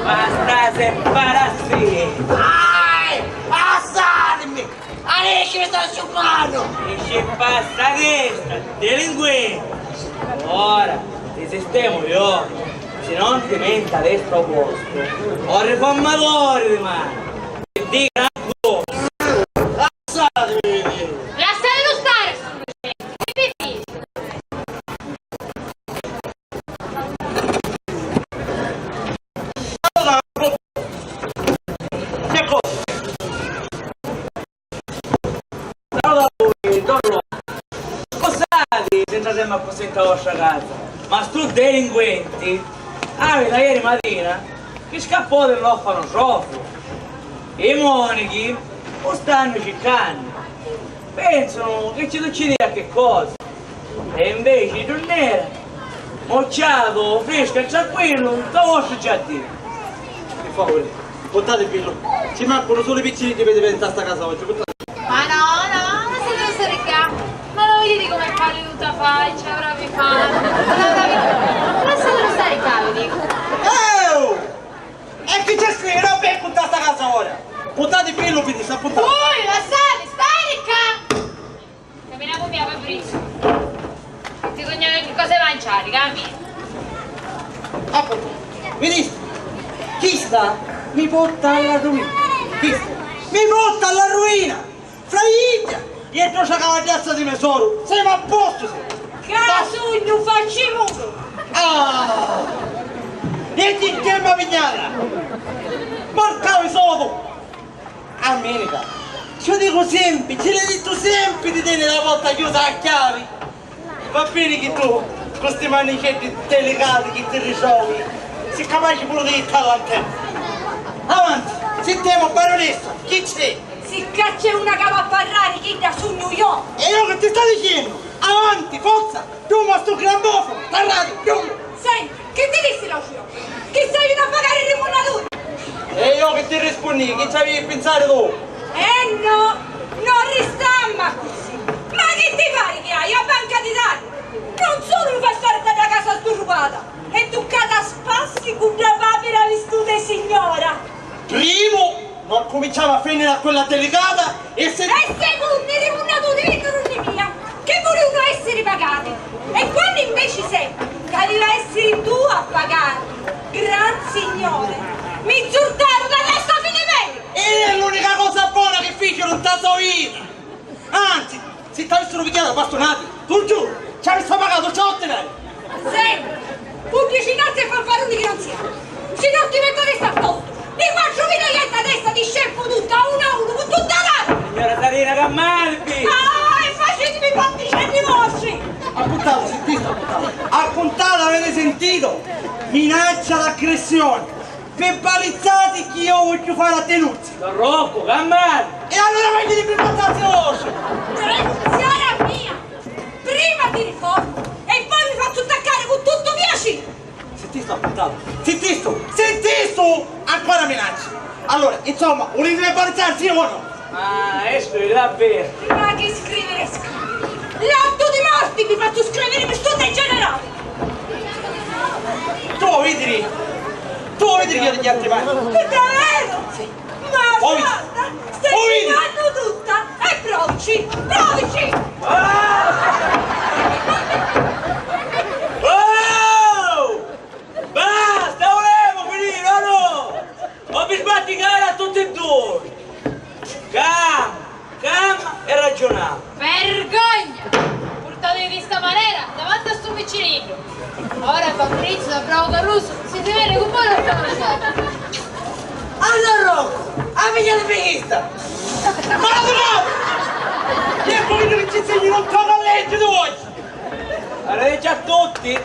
Speaker 1: Basta separarsi! Ai! Assarmi! Adesso mi sto asciugando! E ci passa questa, delinquente! Ora, ti sistemo io, se non ti menta a destra opposto, ho riformatore di mano! E dica tu! Assatemi!
Speaker 2: Lasciatelo stare!
Speaker 1: Senza sempre apposentare la vostra casa, ma stu delinquenti, da ieri mattina, che scappò dell'orfano soffro. I monachi lo stanno cercando, pensano che ci succede a che cosa, e invece di tornare, mocciato, fresco e tranquillo, lo posso già dire. Per favore, portate il pillo, ci mancano solo i piccini che vedete in sta casa oggi, portate.
Speaker 2: Ma no, ma se devo stare qua, ma non vedete come parli tutta faccia, bravi fame. Lasciatelo stare qua, vi dico.
Speaker 1: E chi c'è scritto? Non per tutta sta casa ora! Puntate qui lo finisce, puntate.
Speaker 2: Ui, lasciate, stai qua! Camminiamo via, poi friso. Ti cogliamo che cosa mangiare, cammina.
Speaker 1: Ecco, vedi? Chi sta? Mi porta alla ruina. Chi sta? Mi porta alla ruina! Fraiglia! Dietro c'è la cavallezza di tesoro! Siamo a posto!
Speaker 3: Casugno, facci muso!
Speaker 1: Ah! E ti chiama vignata! Porcavi solo! America! Ci dico sempre, ce l'hai detto sempre di tenere la porta chiusa a chiavi! Va bene che tu, con questi manicetti delicati che ti risolvi, sei capace pure di stare all'antenna! Avanti! Sentiamo, baronessa! Chi c'è?
Speaker 3: Si caccia una cava a parlare che da su New York!
Speaker 1: E io che ti sto dicendo? Avanti, forza! Tu ma sto grammofono! La radio, tu!
Speaker 3: Senti, che ti dissi lo sciocco? Che sei venuto a pagare il rimunatura?
Speaker 1: E io che ti rispondi, che ci avevi pensato tu?
Speaker 3: No, non ristamma così! Ma che ti pare che hai a Banca d'Italia? Non solo mi fai stare da casa sturrupata, è toccata a spassi con una papera vestita signora!
Speaker 1: Primo, non cominciamo a finire a quella delicata e se...
Speaker 3: E secondo, i rimunatori vengono di mia, che volevano essere pagati! E quando invece sembra che doveva essere tu a pagare, gran signore, mi zurtarono da testa fine meglio!
Speaker 1: E è l'unica cosa buona che fece non ta so io! Anzi, se ti avessero picchiato bastonati, tu giuro, ci avessero pagato 100 denari!
Speaker 3: Senti, pubblicinarsi e fanfaroni che non siamo! Se non ti metto testa a posto, ti faccio vedere a testa di scempo tutta, uno a uno, con tutta la...
Speaker 1: Signora Sarina Cammalpi!
Speaker 3: Ah, e facetemi i patticelli vostri!
Speaker 1: Appuntato, sentite, appuntato! Appuntato, avete sentito? Minaccia d'aggressione! Verbalizzati che io voglio fare la denunzia!
Speaker 4: Don Rocco, Cammalpi!
Speaker 1: E allora vai di privatazione voce!
Speaker 3: Denunziare mia! Prima ti riformo e poi mi faccio attaccare con tutto piacere!
Speaker 1: Sentito, appuntato! Sentito! Sentito! Ancora minaccia! Allora, insomma, volete verbalizzare sì o no?
Speaker 4: Ah, è davvero!
Speaker 3: Ma che scrivere scrivere? L'atto di morte mi faccio scrivere per tutto il generale!
Speaker 1: Tu vedi che io degli altri mani!
Speaker 3: Davvero? Sì! Ma
Speaker 1: Poi-
Speaker 3: guarda, stai
Speaker 1: poi-
Speaker 3: filmando tutta! E provici! Provici!
Speaker 4: Oh! Basta, volevo finire, no! Ho mi sbatti cara a tutti e due! Calma e ragionare!
Speaker 2: Vergogna! Portatevi di sta maniera davanti a sto vicinino! Ora Fabrizio da bravo Caruso si deve recuperare il conoscenza!
Speaker 1: Allora Rocco! A figlia di pista! Ma la tua! E poi non ci insegni non torna a legge di oggi!
Speaker 4: Arrivederci a tutti!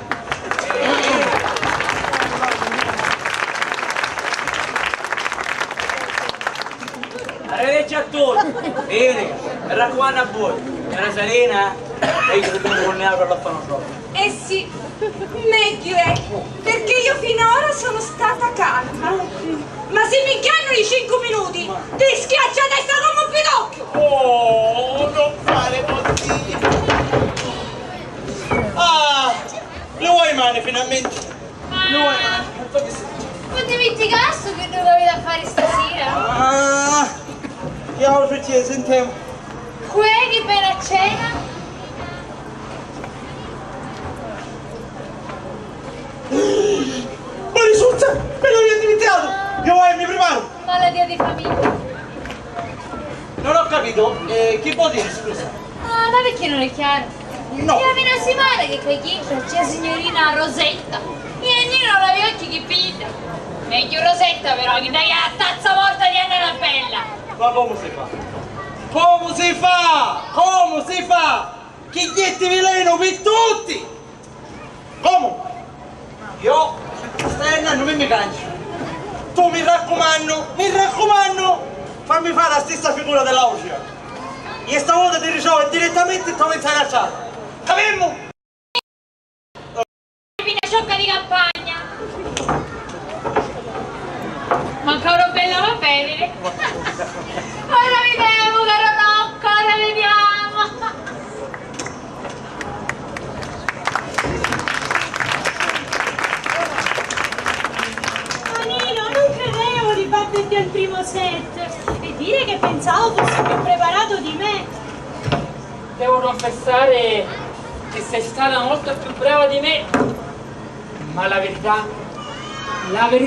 Speaker 4: Arrivederci a tutti! Bene, mi raccomando a voi! Signora Serena, lei che dobbiamo tornare per la panosola!
Speaker 3: Eh sì, meglio è, perché io finora sono stata calma. Ma se mi inganno i 5 minuti, ti schiaccia a testa come un pidocchio!
Speaker 1: Oh, non fare così! Ah! Lo vuoi male finalmente? Lo vuoi male?
Speaker 2: Non dimenticaste che noi avete a fare stasera?
Speaker 1: Ah! Che cosa succede? Sentiamo!
Speaker 2: Quelli per la cena?
Speaker 1: Ma risulta! Me l'avevo dimenticato! Io vuoi mi preparo!
Speaker 2: Malattia di famiglia.
Speaker 1: Non ho capito, che vuol dire scusa?
Speaker 2: Ah, ma perché non è chiaro?
Speaker 1: No!
Speaker 2: Io mi si pare che qui c'è signorina Rosetta. E io non avevo occhi che pita. Meglio Rosetta però, che dai a tazza morta di Annabella.
Speaker 1: Ma come si fa? Come si fa? Come si fa? Che ghetti veleno per tutti! Come? Io stai andando non mi cancio. Tu mi raccomando, fammi fare la stessa figura dell'Aucia. E stavolta ti risolvo direttamente e ti metti a cacciare. Capimmo?
Speaker 2: Fine sciocca di campagna. Manca una bella va bene. Ora vediamo, caro Rocco, ora vediamo.
Speaker 8: Manino, non credevo di batterti al primo set. dire che pensavo fossi più preparato di me.
Speaker 4: Devo confessare che sei stata molto più brava di me, ma la verità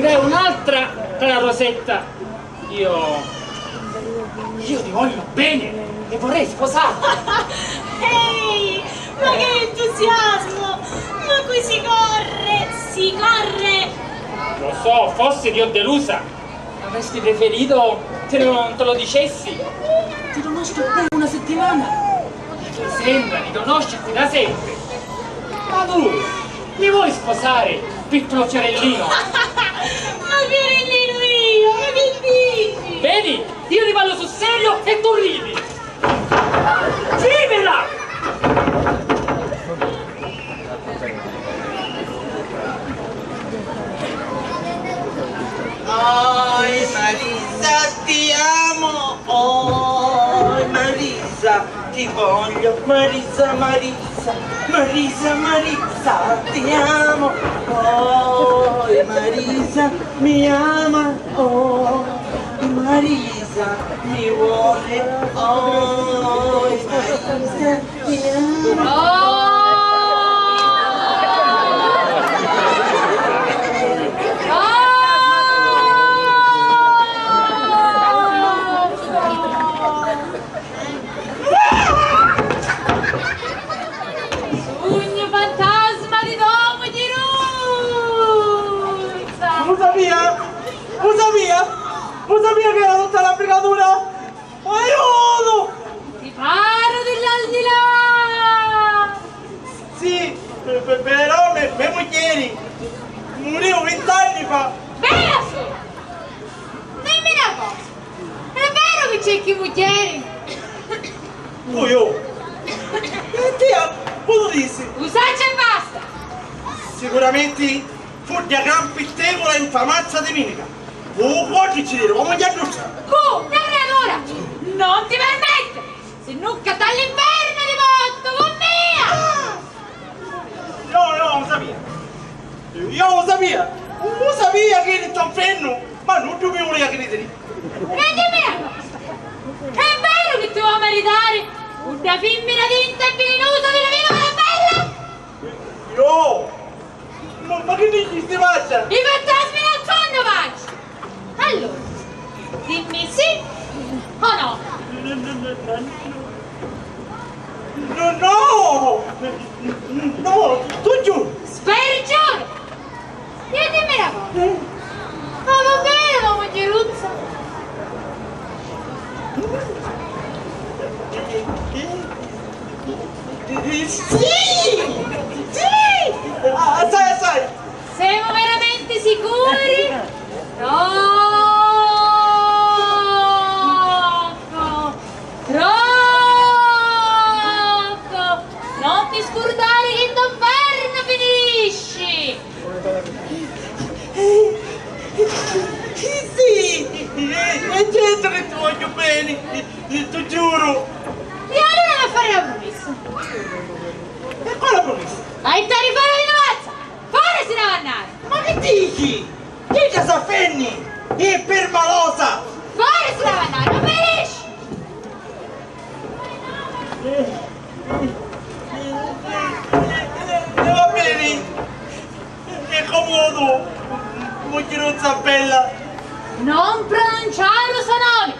Speaker 4: è un'altra, cara Rosetta. Io ti voglio bene e vorrei sposarti.
Speaker 8: Ehi, ma che entusiasmo! Ma qui si corre, si corre!
Speaker 4: Lo so, forse ti ho delusa. Avresti preferito che non te lo dicessi? Ti conosco per una settimana. Mi sembra di conoscerti da sempre. Ma tu, mi vuoi sposare, piccolo fiorellino?
Speaker 8: Ma fiorellino io, ma che dici?
Speaker 4: Vedi? Io ti parlo sul serio e tu ridi. Vivela!
Speaker 1: Oi Marisa, ti amo. Oi Marisa, ti voglio. Marisa, Marisa, Marisa, Marisa, ti amo. Oi Marisa, mi ama. Oh, Marisa, mi vuole. Oi Marisa, ti amo. Lo sapeva che era tutta la fregatura? Aiuto!
Speaker 2: Ti paro dell'aldilà!
Speaker 1: Sì, però me moglie morivo 20 anni fa!
Speaker 2: Bella su! Dimmi una cosa! È vero che c'è chi moglie?
Speaker 1: Poi e te, cosa dici?
Speaker 2: Usaccia e basta!
Speaker 1: Sicuramente fu di gran pittevola e infamazza di minica! Oggi ci dirò, ma già giusto!
Speaker 2: Non ora! Non ti permettere! Se non cata all'inferno di botto, con mia!
Speaker 1: No, lo sapeva! Io lo sapeva! Lo sapeva che eri tanto ma non ti voleva credere!
Speaker 2: E dimmi una cosa! È vero che ti vuoi meritare una femmina tinta e velenosa della vita della bella?
Speaker 1: No! Ma che dici sti faccia?
Speaker 2: I fantasmi non sono facci! Allora, dimmi sì o no? No, tu giuro! Spergiuro! Io dimmi una cosa! Ma va bene, mamma Geruzza!
Speaker 1: Sì! Sai!
Speaker 2: Siamo veramente sicuri? Troppo! Non ti scordare che d'inverno finisci!
Speaker 1: Sì! È certo che ti voglio bene! Ti giuro!
Speaker 2: E allora a fare la promessa!
Speaker 1: E quale promessa?
Speaker 2: Hai da rifare di nozza! Fuori si deve andare!
Speaker 1: Ma che dici? Dica Saffenni! È permalosa!
Speaker 2: Fuori si deve andare, non finisci!
Speaker 1: Va bene! È comodo! Moglierozza bella!
Speaker 2: Non pronunciare lo suo nome!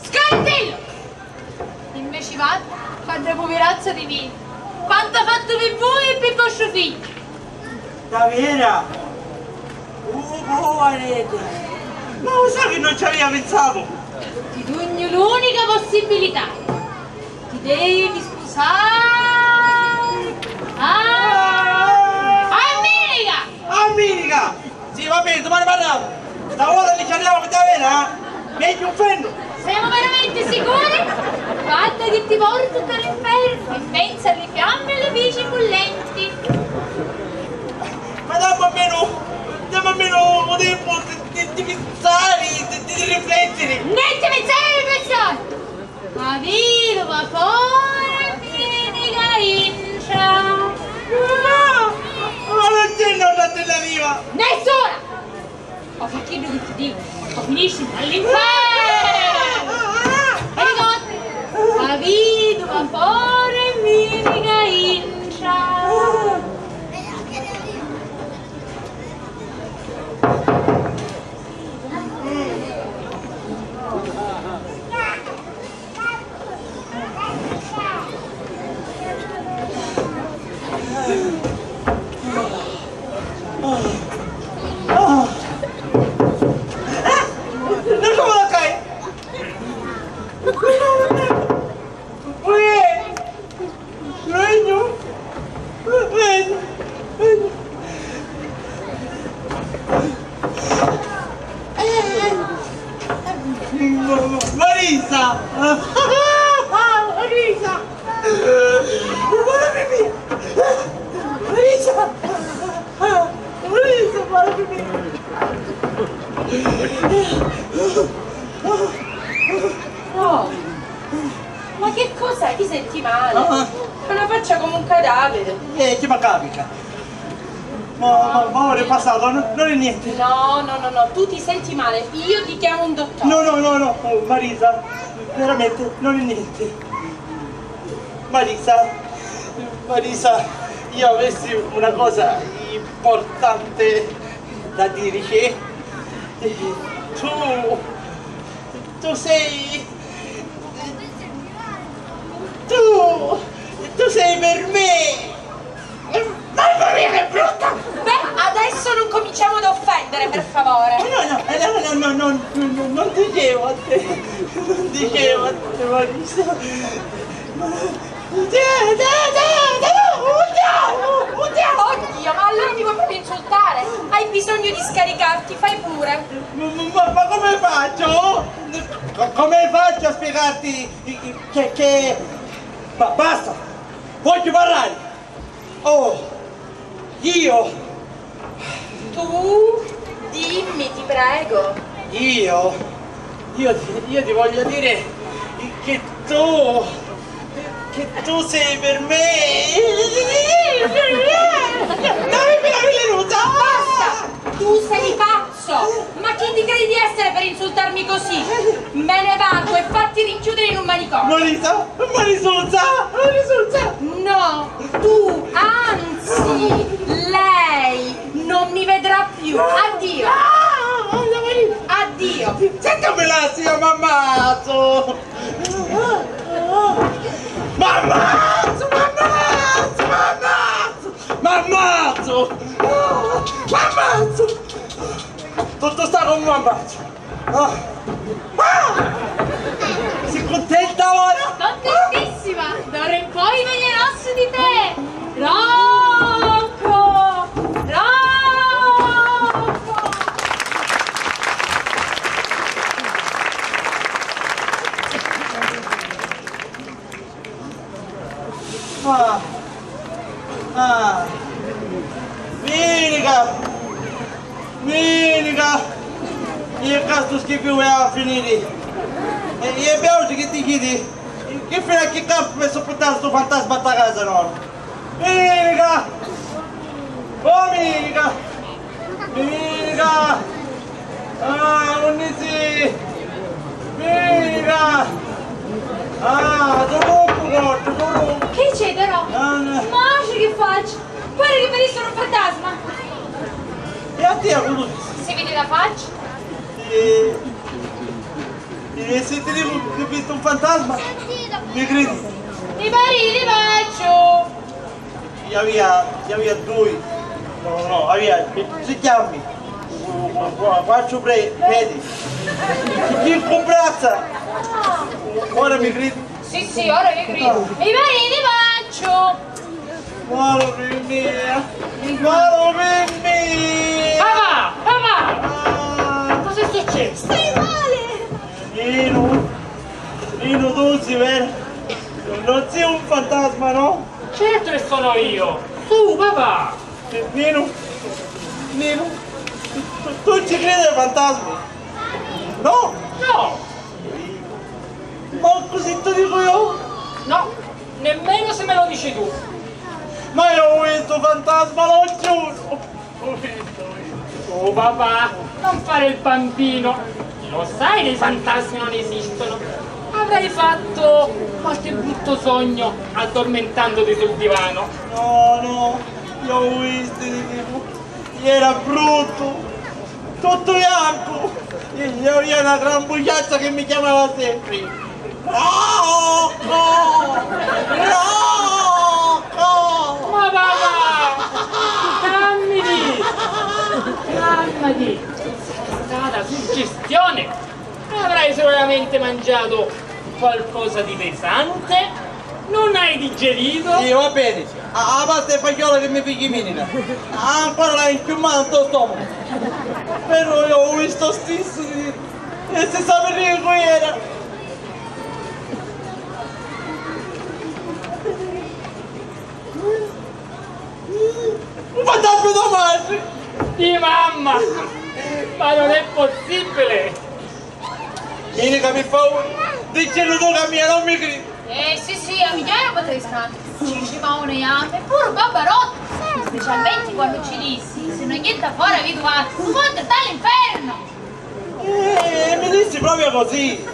Speaker 2: Scartillo! Invece va, padre poverazza di me! Quanto ha fatto per voi e per vostro figlio!
Speaker 1: Davvero? Guarda! Ma lo sai che non ci aveva pensato?
Speaker 2: Ti dugno l'unica possibilità! Ti devi sposare! A
Speaker 1: Minica! Sì, va bene, domani parliamo! Stavolta li chiamiamo per davvero, meglio un fenno!
Speaker 2: Siamo veramente sicuri? Guarda che ti porto dall'inferno e pensa alle fiamme e alle bici bollenti!
Speaker 1: Ma dammi almeno un tempo di pensare, di riflettere!
Speaker 2: Niente pensare alle riflessioni! Ma vivo vapore minica incia!
Speaker 1: Ma non c'è una della viva!
Speaker 2: Nessuna! O fa che ti dico, o finisci all'inferno!
Speaker 1: Marisa! Marisa! Guarda Pipì! Marisa! Marisa, guarda Pipì!
Speaker 7: Oh, ma che cos'è? Ti senti male? Hai una faccia come un cadavere.
Speaker 1: Che mi capita? Ma ora è passato, non è niente.
Speaker 7: No, tu ti senti male. Io ti chiamo un dottore.
Speaker 1: No, oh, Marisa, veramente non è niente. Marisa, io avessi una cosa importante da dirci. Tu sei... Tu sei per me! Mamma mia che brutta!
Speaker 7: Beh, adesso non cominciamo ad offendere, per favore.
Speaker 1: No, non dicevo a te, Marisa.
Speaker 7: Oddio, ma allora mi vuoi proprio insultare? Hai bisogno di scaricarti, fai pure.
Speaker 1: Ma come faccio? Come faccio a spiegarti che... Basta! Voglio parlare! Oh! Io!
Speaker 7: Tu dimmi, ti prego.
Speaker 1: Io ti voglio dire che tu sei per me!
Speaker 7: Basta! Tu sei pazzo! Ma chi ti credi di essere per insultarmi così? Me ne vado e fatti rinchiudere in un manicomio!
Speaker 1: Marisa!
Speaker 7: No! Tu, anzi, lei non mi vedrà più! Addio! Addio!
Speaker 1: Senta me la sia m'ammazzo! M'ammazzo! Tutto sta con un ammazzo! Si contenta ora?
Speaker 2: Contentissima! D'ora in poi veglierò su di te! Rocco!
Speaker 1: Vieni, io casto schifo a finire. E abbiamo che ti chiedi? Che fino a che campo mi sono portato sto fantasma a casa no? Vieni, non inizi! Vieni, dopo!
Speaker 2: Che c'è però? Ma che faccio? Guarda che mi sono un fantasma!
Speaker 1: E a te ha voluto?
Speaker 2: Si vede la faccia?
Speaker 1: E se ti dico che ho visto un fantasma? Mi credi?
Speaker 2: Ti pari, ti faccio!
Speaker 1: Io havia due. No, si chiami. Faccio vedi. Chi comprazza? Ora mi credi?
Speaker 2: Sì, ora che grido. Mi pari, ti faccio!
Speaker 1: Malo per me!
Speaker 4: Papà! Cosa è successo?
Speaker 7: Stai male!
Speaker 1: Nino, tu sei vero? Non sei un fantasma, no?
Speaker 4: Certo che sono io! Su, papà!
Speaker 1: Nino, tu ci credi ai fantasmi? No?
Speaker 4: No!
Speaker 1: Ma così ti dico io?
Speaker 4: No! Nemmeno se me lo dici tu!
Speaker 1: Ma io ho visto fantasma, lo giuro! Ho visto.
Speaker 4: Oh papà, non fare il bambino! Lo sai, dei fantasmi non esistono! Avrai fatto qualche brutto sogno addormentandoti sul divano!
Speaker 1: No, io ho visto, era brutto, tutto bianco, io avevo una gran bugiazza che mi chiamava sempre. Rocco!
Speaker 4: Ma papà! Calmati! È stata suggestione! Avrai sicuramente mangiato qualcosa di pesante? Non hai digerito?
Speaker 1: Sì, va bene, a parte il fagiolo che mi picchi minica, ancora l'hai inchiumato sto stomaco. Però io ho visto stesso e si sa perché qui era.
Speaker 4: Ma non è possibile!
Speaker 1: Minica, per favore, diccelo tu che mia non mi credi.
Speaker 2: Sì, a migliaia potescate. Ci fa un iame, pure Barbarotta. Specialmente quando ci dissi, se non niente fuori vi trovate, tu monte dall'inferno.
Speaker 1: Mi dissi proprio così.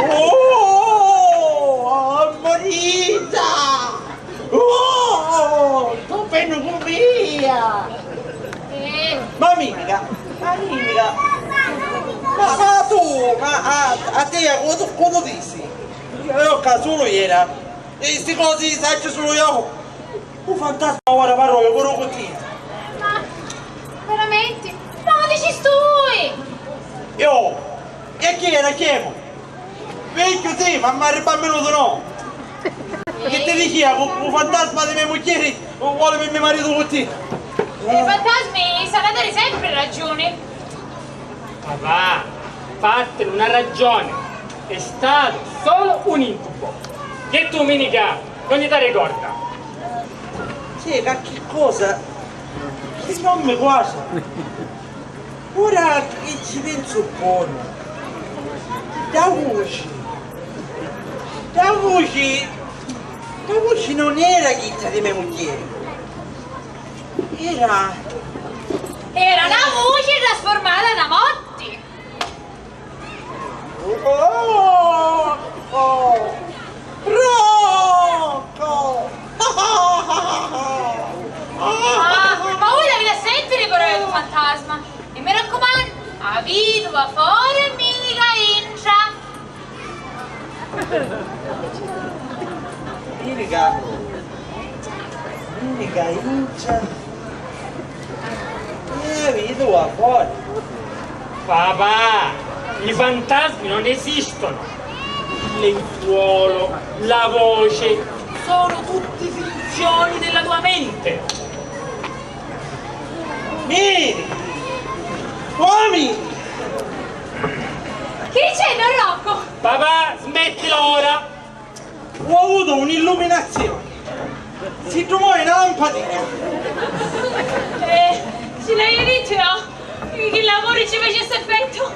Speaker 1: Oh, ammonita! Oh, tu penno con via! Ma mica, ma tu, a te cosa dissi? Io solo ieri, e sti cose sai solo io. Un fantasma ora parole, quello continua.
Speaker 2: Ma, veramente? No, dici tu!
Speaker 1: Io, e chi era chiemo? Vecchio sì, ma mi arriva venuto no. Che ti diceva, un fantasma di mia moglie vuole per mio marito con te.
Speaker 2: I fantasmi saranno sempre ragione.
Speaker 4: Papà, fatene una ragione. È stato solo un incubo. Che tu, Minica, non ti ricorda?
Speaker 1: Sì, ma che cosa? Che non mi guarda. Ora che ci penso un po', la voce non era chissà di mia moglie. Era
Speaker 2: una voce trasformata da Motti.
Speaker 1: Rocco!
Speaker 2: Ma voi l'avete sentito le parole del fantasma? E mi raccomando, a vita va fuori e mica incia.
Speaker 1: Minica incia. Vedo qua fuori.
Speaker 4: Papà, i fantasmi non esistono. Il lenzuolo, la voce, sono tutte finzioni della tua mente.
Speaker 1: Vieni! Uomini!
Speaker 2: Che c'è, Don Rocco?
Speaker 4: Papà, smettila ora!
Speaker 1: Ho avuto un'illuminazione! Si trovò in lampadina!
Speaker 2: Ce l'hai detto, no? Che il lavoro ci facesse effetto.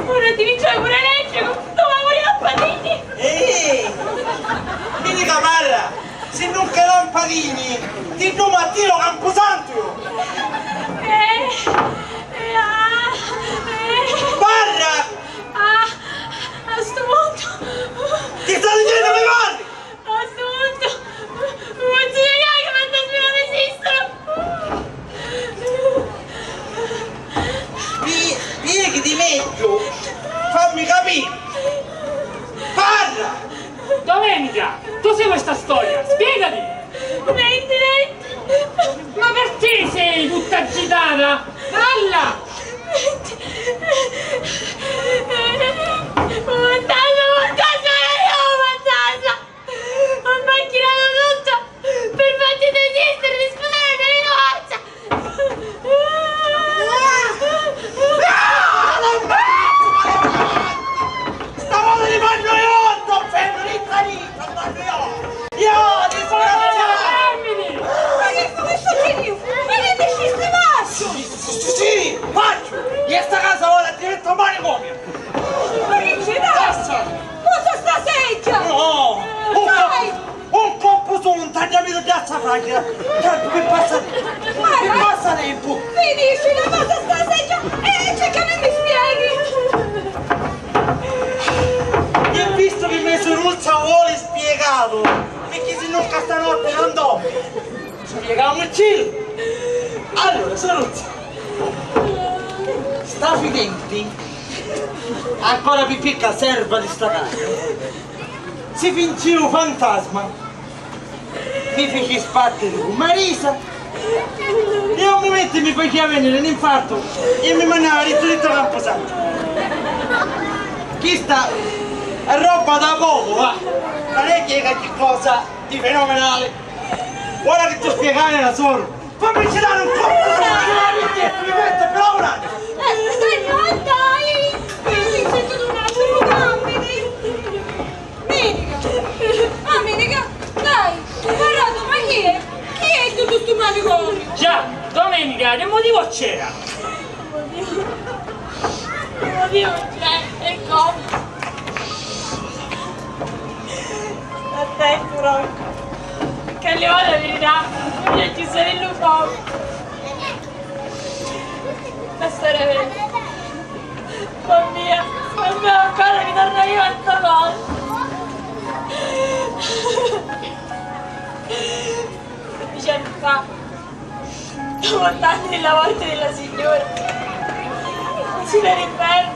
Speaker 2: Ora ti vincere pure elettrico, trovavo i lampadini.
Speaker 1: Vieni caparra! Se non che lampadini! Ti do Mattino Camposanto! Barra!
Speaker 2: A sto punto!
Speaker 1: Ti sto dicendo che parli!
Speaker 2: A sto punto! Non si vede che i fantasmi non esistono!
Speaker 1: Pieghi meglio! Fammi capire! Parla!
Speaker 4: Domenica, tu sai questa storia? Spiegati!
Speaker 2: Niente!
Speaker 4: Ma perché sei tutta agitata? Parla!
Speaker 2: Fantasma, ho macchinato tutto per farti desistere di sposare la
Speaker 1: Stavolta li mando io! Sto fermo di salita! Mando io!
Speaker 3: Ma che come succede? Ma che deciste faccio?
Speaker 1: Sì! Faccio! E sta casa ora diventa manicomio!
Speaker 3: Ma che ci passa? Cosa sta seggia?
Speaker 1: No! Un colpo su un tagliamento di alza fraglia! Tempo che passa tempo! Che passa tempo!
Speaker 3: Mi dici una cosa sta seggia e c'è che non mi spieghi!
Speaker 1: E visto che mi sono un vuole spiegato perché se non stanotte non dorme spieghiamo il cielo allora Saruzzi sta fidenti ancora più picca serva di sta casa si finge un fantasma mi fece sbattere con Marisa e a un momento mi faceva venire un infarto e mi mandava ritto Camposanto chi sta è roba da poco, va! Non è che cosa di fenomenale! Ora che ti spiegare da solo! Fammi dare un colpo di mi metto per lavorare!
Speaker 3: Dai! Mi sento un attimo cammini! Menica! Dai! Parlato, ma chi è? Chi è tutto sto manicomio?
Speaker 4: Già, domenica, che motivo c'è?
Speaker 2: Lo vivo c'è, è come. Attento, Rocco. Che arriva la verità, non ci sono il poco. La storia vera. Mamma ancora mi torna io a trovare. 15 anni fa, dopo 8 anni della morte della signora, vicino all'inferno,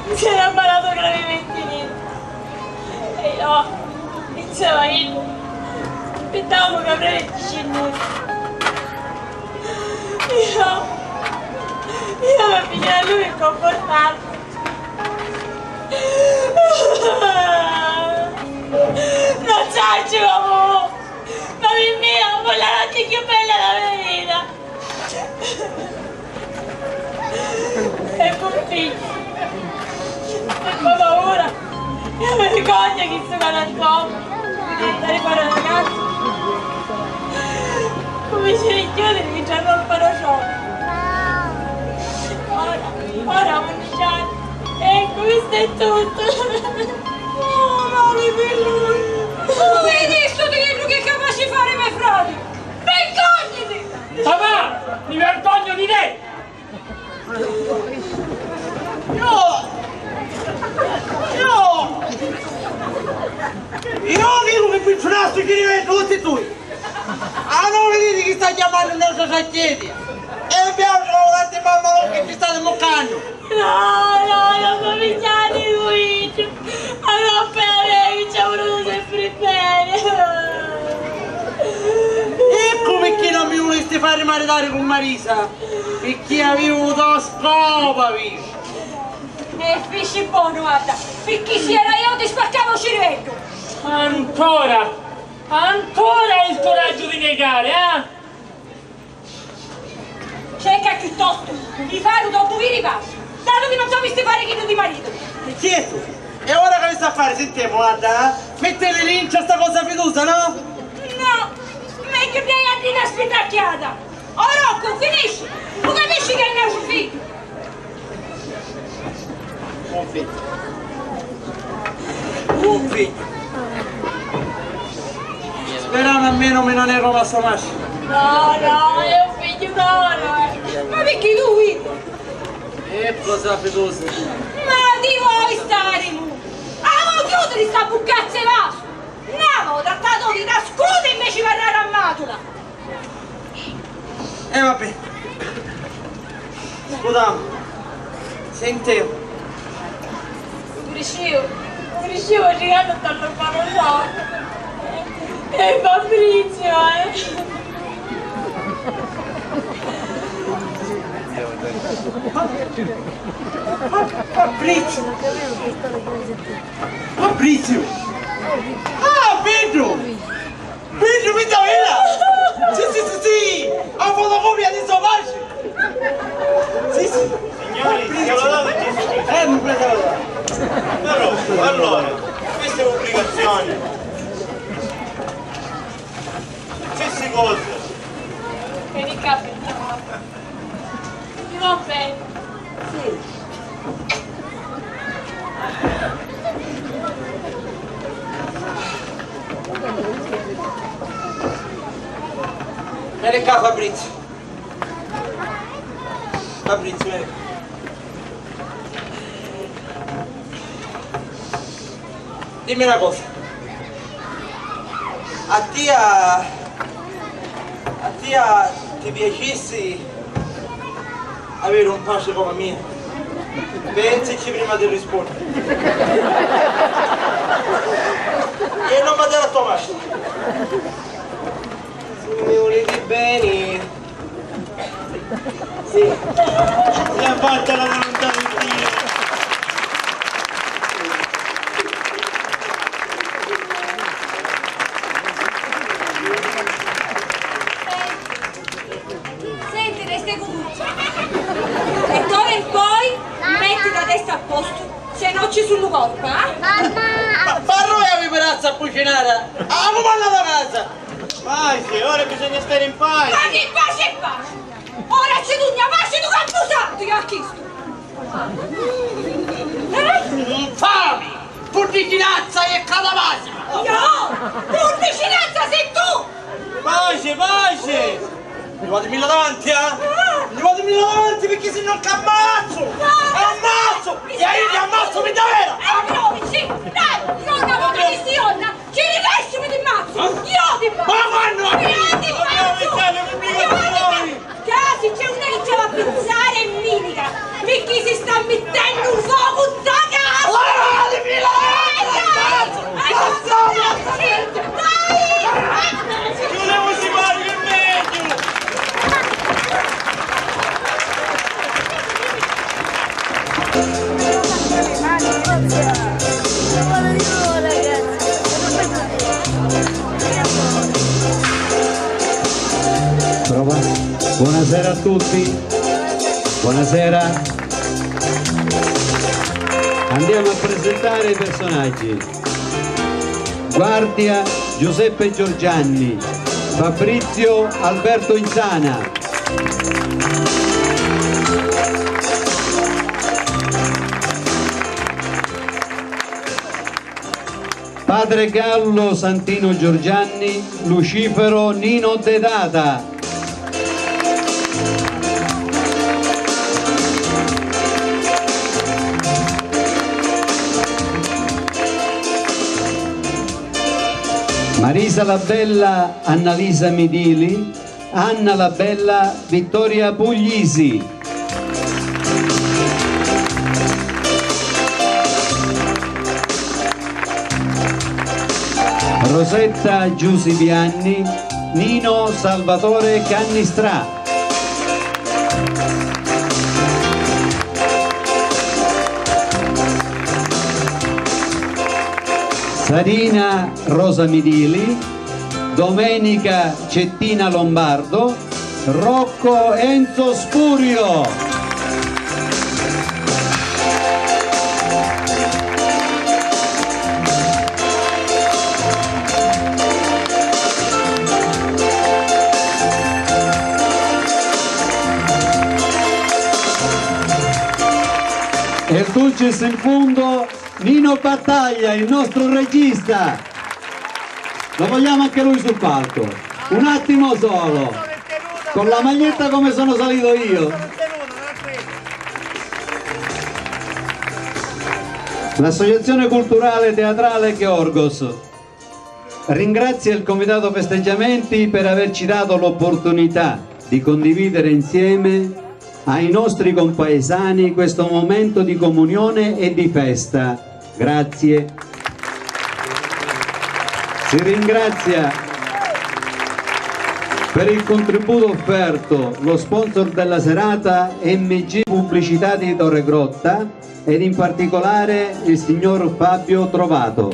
Speaker 2: mi si era ammalato gravemente lì. E io, insieme a lui, aspettavo che avrei 25 anni. Io per finire a lui e confortarlo. Non c'è uomo! Mamma mia, ho la notte più bella della mia vita! E poi figlio! E poi paura! E vergogna che sto con Antonio! Mi diventare fuori da casa! Come ci richiudere che già non farò ciò! Ora 11 anni! E questo è tutto! Oh, male per lui!
Speaker 3: Vedi sto dietro che è capace di fare i miei frati! Vergognati!
Speaker 4: Papà, mi vergogno di te!
Speaker 1: Io dico che piccionasto ci rivedo tutti e due! Ah, non vedete chi sta chiamando nel suo sacchetti! E abbiamo tante mamma che ci state moccando!
Speaker 2: No, non mi chiami Luigi! Allora appena lei ci ha voluto sempre bene!
Speaker 1: Ecco perché non mi voleste fare maritare con Marisa! Perché avevo avuto scopa, visto!
Speaker 3: E fisci buono, guarda! Perché se era io ti spaccavo il cervello!
Speaker 4: Ancora il coraggio di negare, eh?
Speaker 3: Cerca piuttosto di fare dopo vi ripassi, dato che non so visto fare chi di marito.
Speaker 1: E chiedo! E ora che sta a fare? Sentiamo, guarda! Mettete l'incia sta cosa fiducia, no?
Speaker 3: No, meglio che hai a dire una spennacchiata. Oh Rocco, finisci! Tu capisci che è un figlio?
Speaker 1: Un figlio. Un figlio. Sperano almeno me non ero rimasto mascio.
Speaker 2: No, è un figlio d'oro!
Speaker 3: Ma perché tu vivi?
Speaker 1: E cosa fiducia?
Speaker 3: Ma di voi stare mu! Avevo chiudere sta buccazza e vaso! Ne avevo trattato di nascondere e invece per la rammatula!
Speaker 1: E vabbè. Scusami. Sentivo.
Speaker 2: Riuscivo a girare a torno a fare un gioco! E Fabrizio,
Speaker 1: Fabrizio! Ah, Pedro! Pedro, mi dà là! Sì! Ho fotocopia di sua pace! Sì!
Speaker 5: Signori, io lo do di Gesù.
Speaker 1: Mi presa la
Speaker 5: Però, allora, queste pubblicazioni, successe cose.
Speaker 2: Vieni qua, mi va bene.
Speaker 1: Vieni qua, Fabrizio! Fabrizio, vieni. Dimmi una cosa. A te ti piacesse avere un pace come me? Pensaci prima di rispondere. E non va a tua pace. Se mi volete bene... Sì.
Speaker 5: L'ha fatta la volontà di Dio.
Speaker 3: Senti, resta comunque. E d'ora in poi metti la testa a posto, se no ci sul corpo, eh?
Speaker 1: Ma noi avevo razza a cucinare! Avevo mandato a casa!
Speaker 5: Pace, ora bisogna stare in pace.
Speaker 3: Ma che pace e pace! Ora ci tu ne pace tu cappusato, io ho chiesto!
Speaker 1: vicinanza e cada massima!
Speaker 3: No! Un vicinanza sei tu!
Speaker 5: Pace, pace!
Speaker 1: Levatemi là davanti, Levatemi là davanti perché se non ti ammazzo! Ammazzo! E io ti ammazzo per davvero!
Speaker 3: Provici! Dai! Nonna, come ti si nonna! Ci riesci mi ti ammazzo! Io ti ammazzo!
Speaker 1: Ma quando?
Speaker 3: Io ti ammazzo! Casi, c'è una che ci va a pizzare e minica! Perché si sta mettendo un fuoco da casa!
Speaker 1: Levatemi là davanti!
Speaker 5: Chiudevo si pari che è meglio!
Speaker 10: Prova. Buonasera a tutti. Buonasera. Andiamo a presentare i personaggi. Guardia Giuseppe Giorgianni, Fabrizio Alberto Insana, Padre Gallo Santino Giorgianni, Lucifero Nino Dedata, Marisa la Bella Annalisa Midili, Anna la Bella Vittoria Puglisi, Rosetta Giusibianni, Nino Salvatore Cannistrà, Sarina Rosa Midili, Domenica Cettina Lombardo, Rocco Enzo Spurio. E il dulcis in fondo Nino Battaglia, il nostro regista. Lo vogliamo anche lui sul palco. Un attimo solo. Con la maglietta come sono salito io. L'Associazione Culturale Teatrale Georgos ringrazia il Comitato Festeggiamenti per averci dato l'opportunità di condividere insieme ai nostri compaesani questo momento di comunione e di festa. Grazie. Si ringrazia per il contributo offerto lo sponsor della serata MG Pubblicità di Torregrotta ed in particolare il signor Fabio Trovato.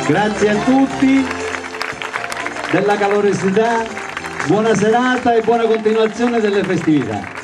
Speaker 10: Grazie a tutti della calorosità, buona serata e buona continuazione delle festività.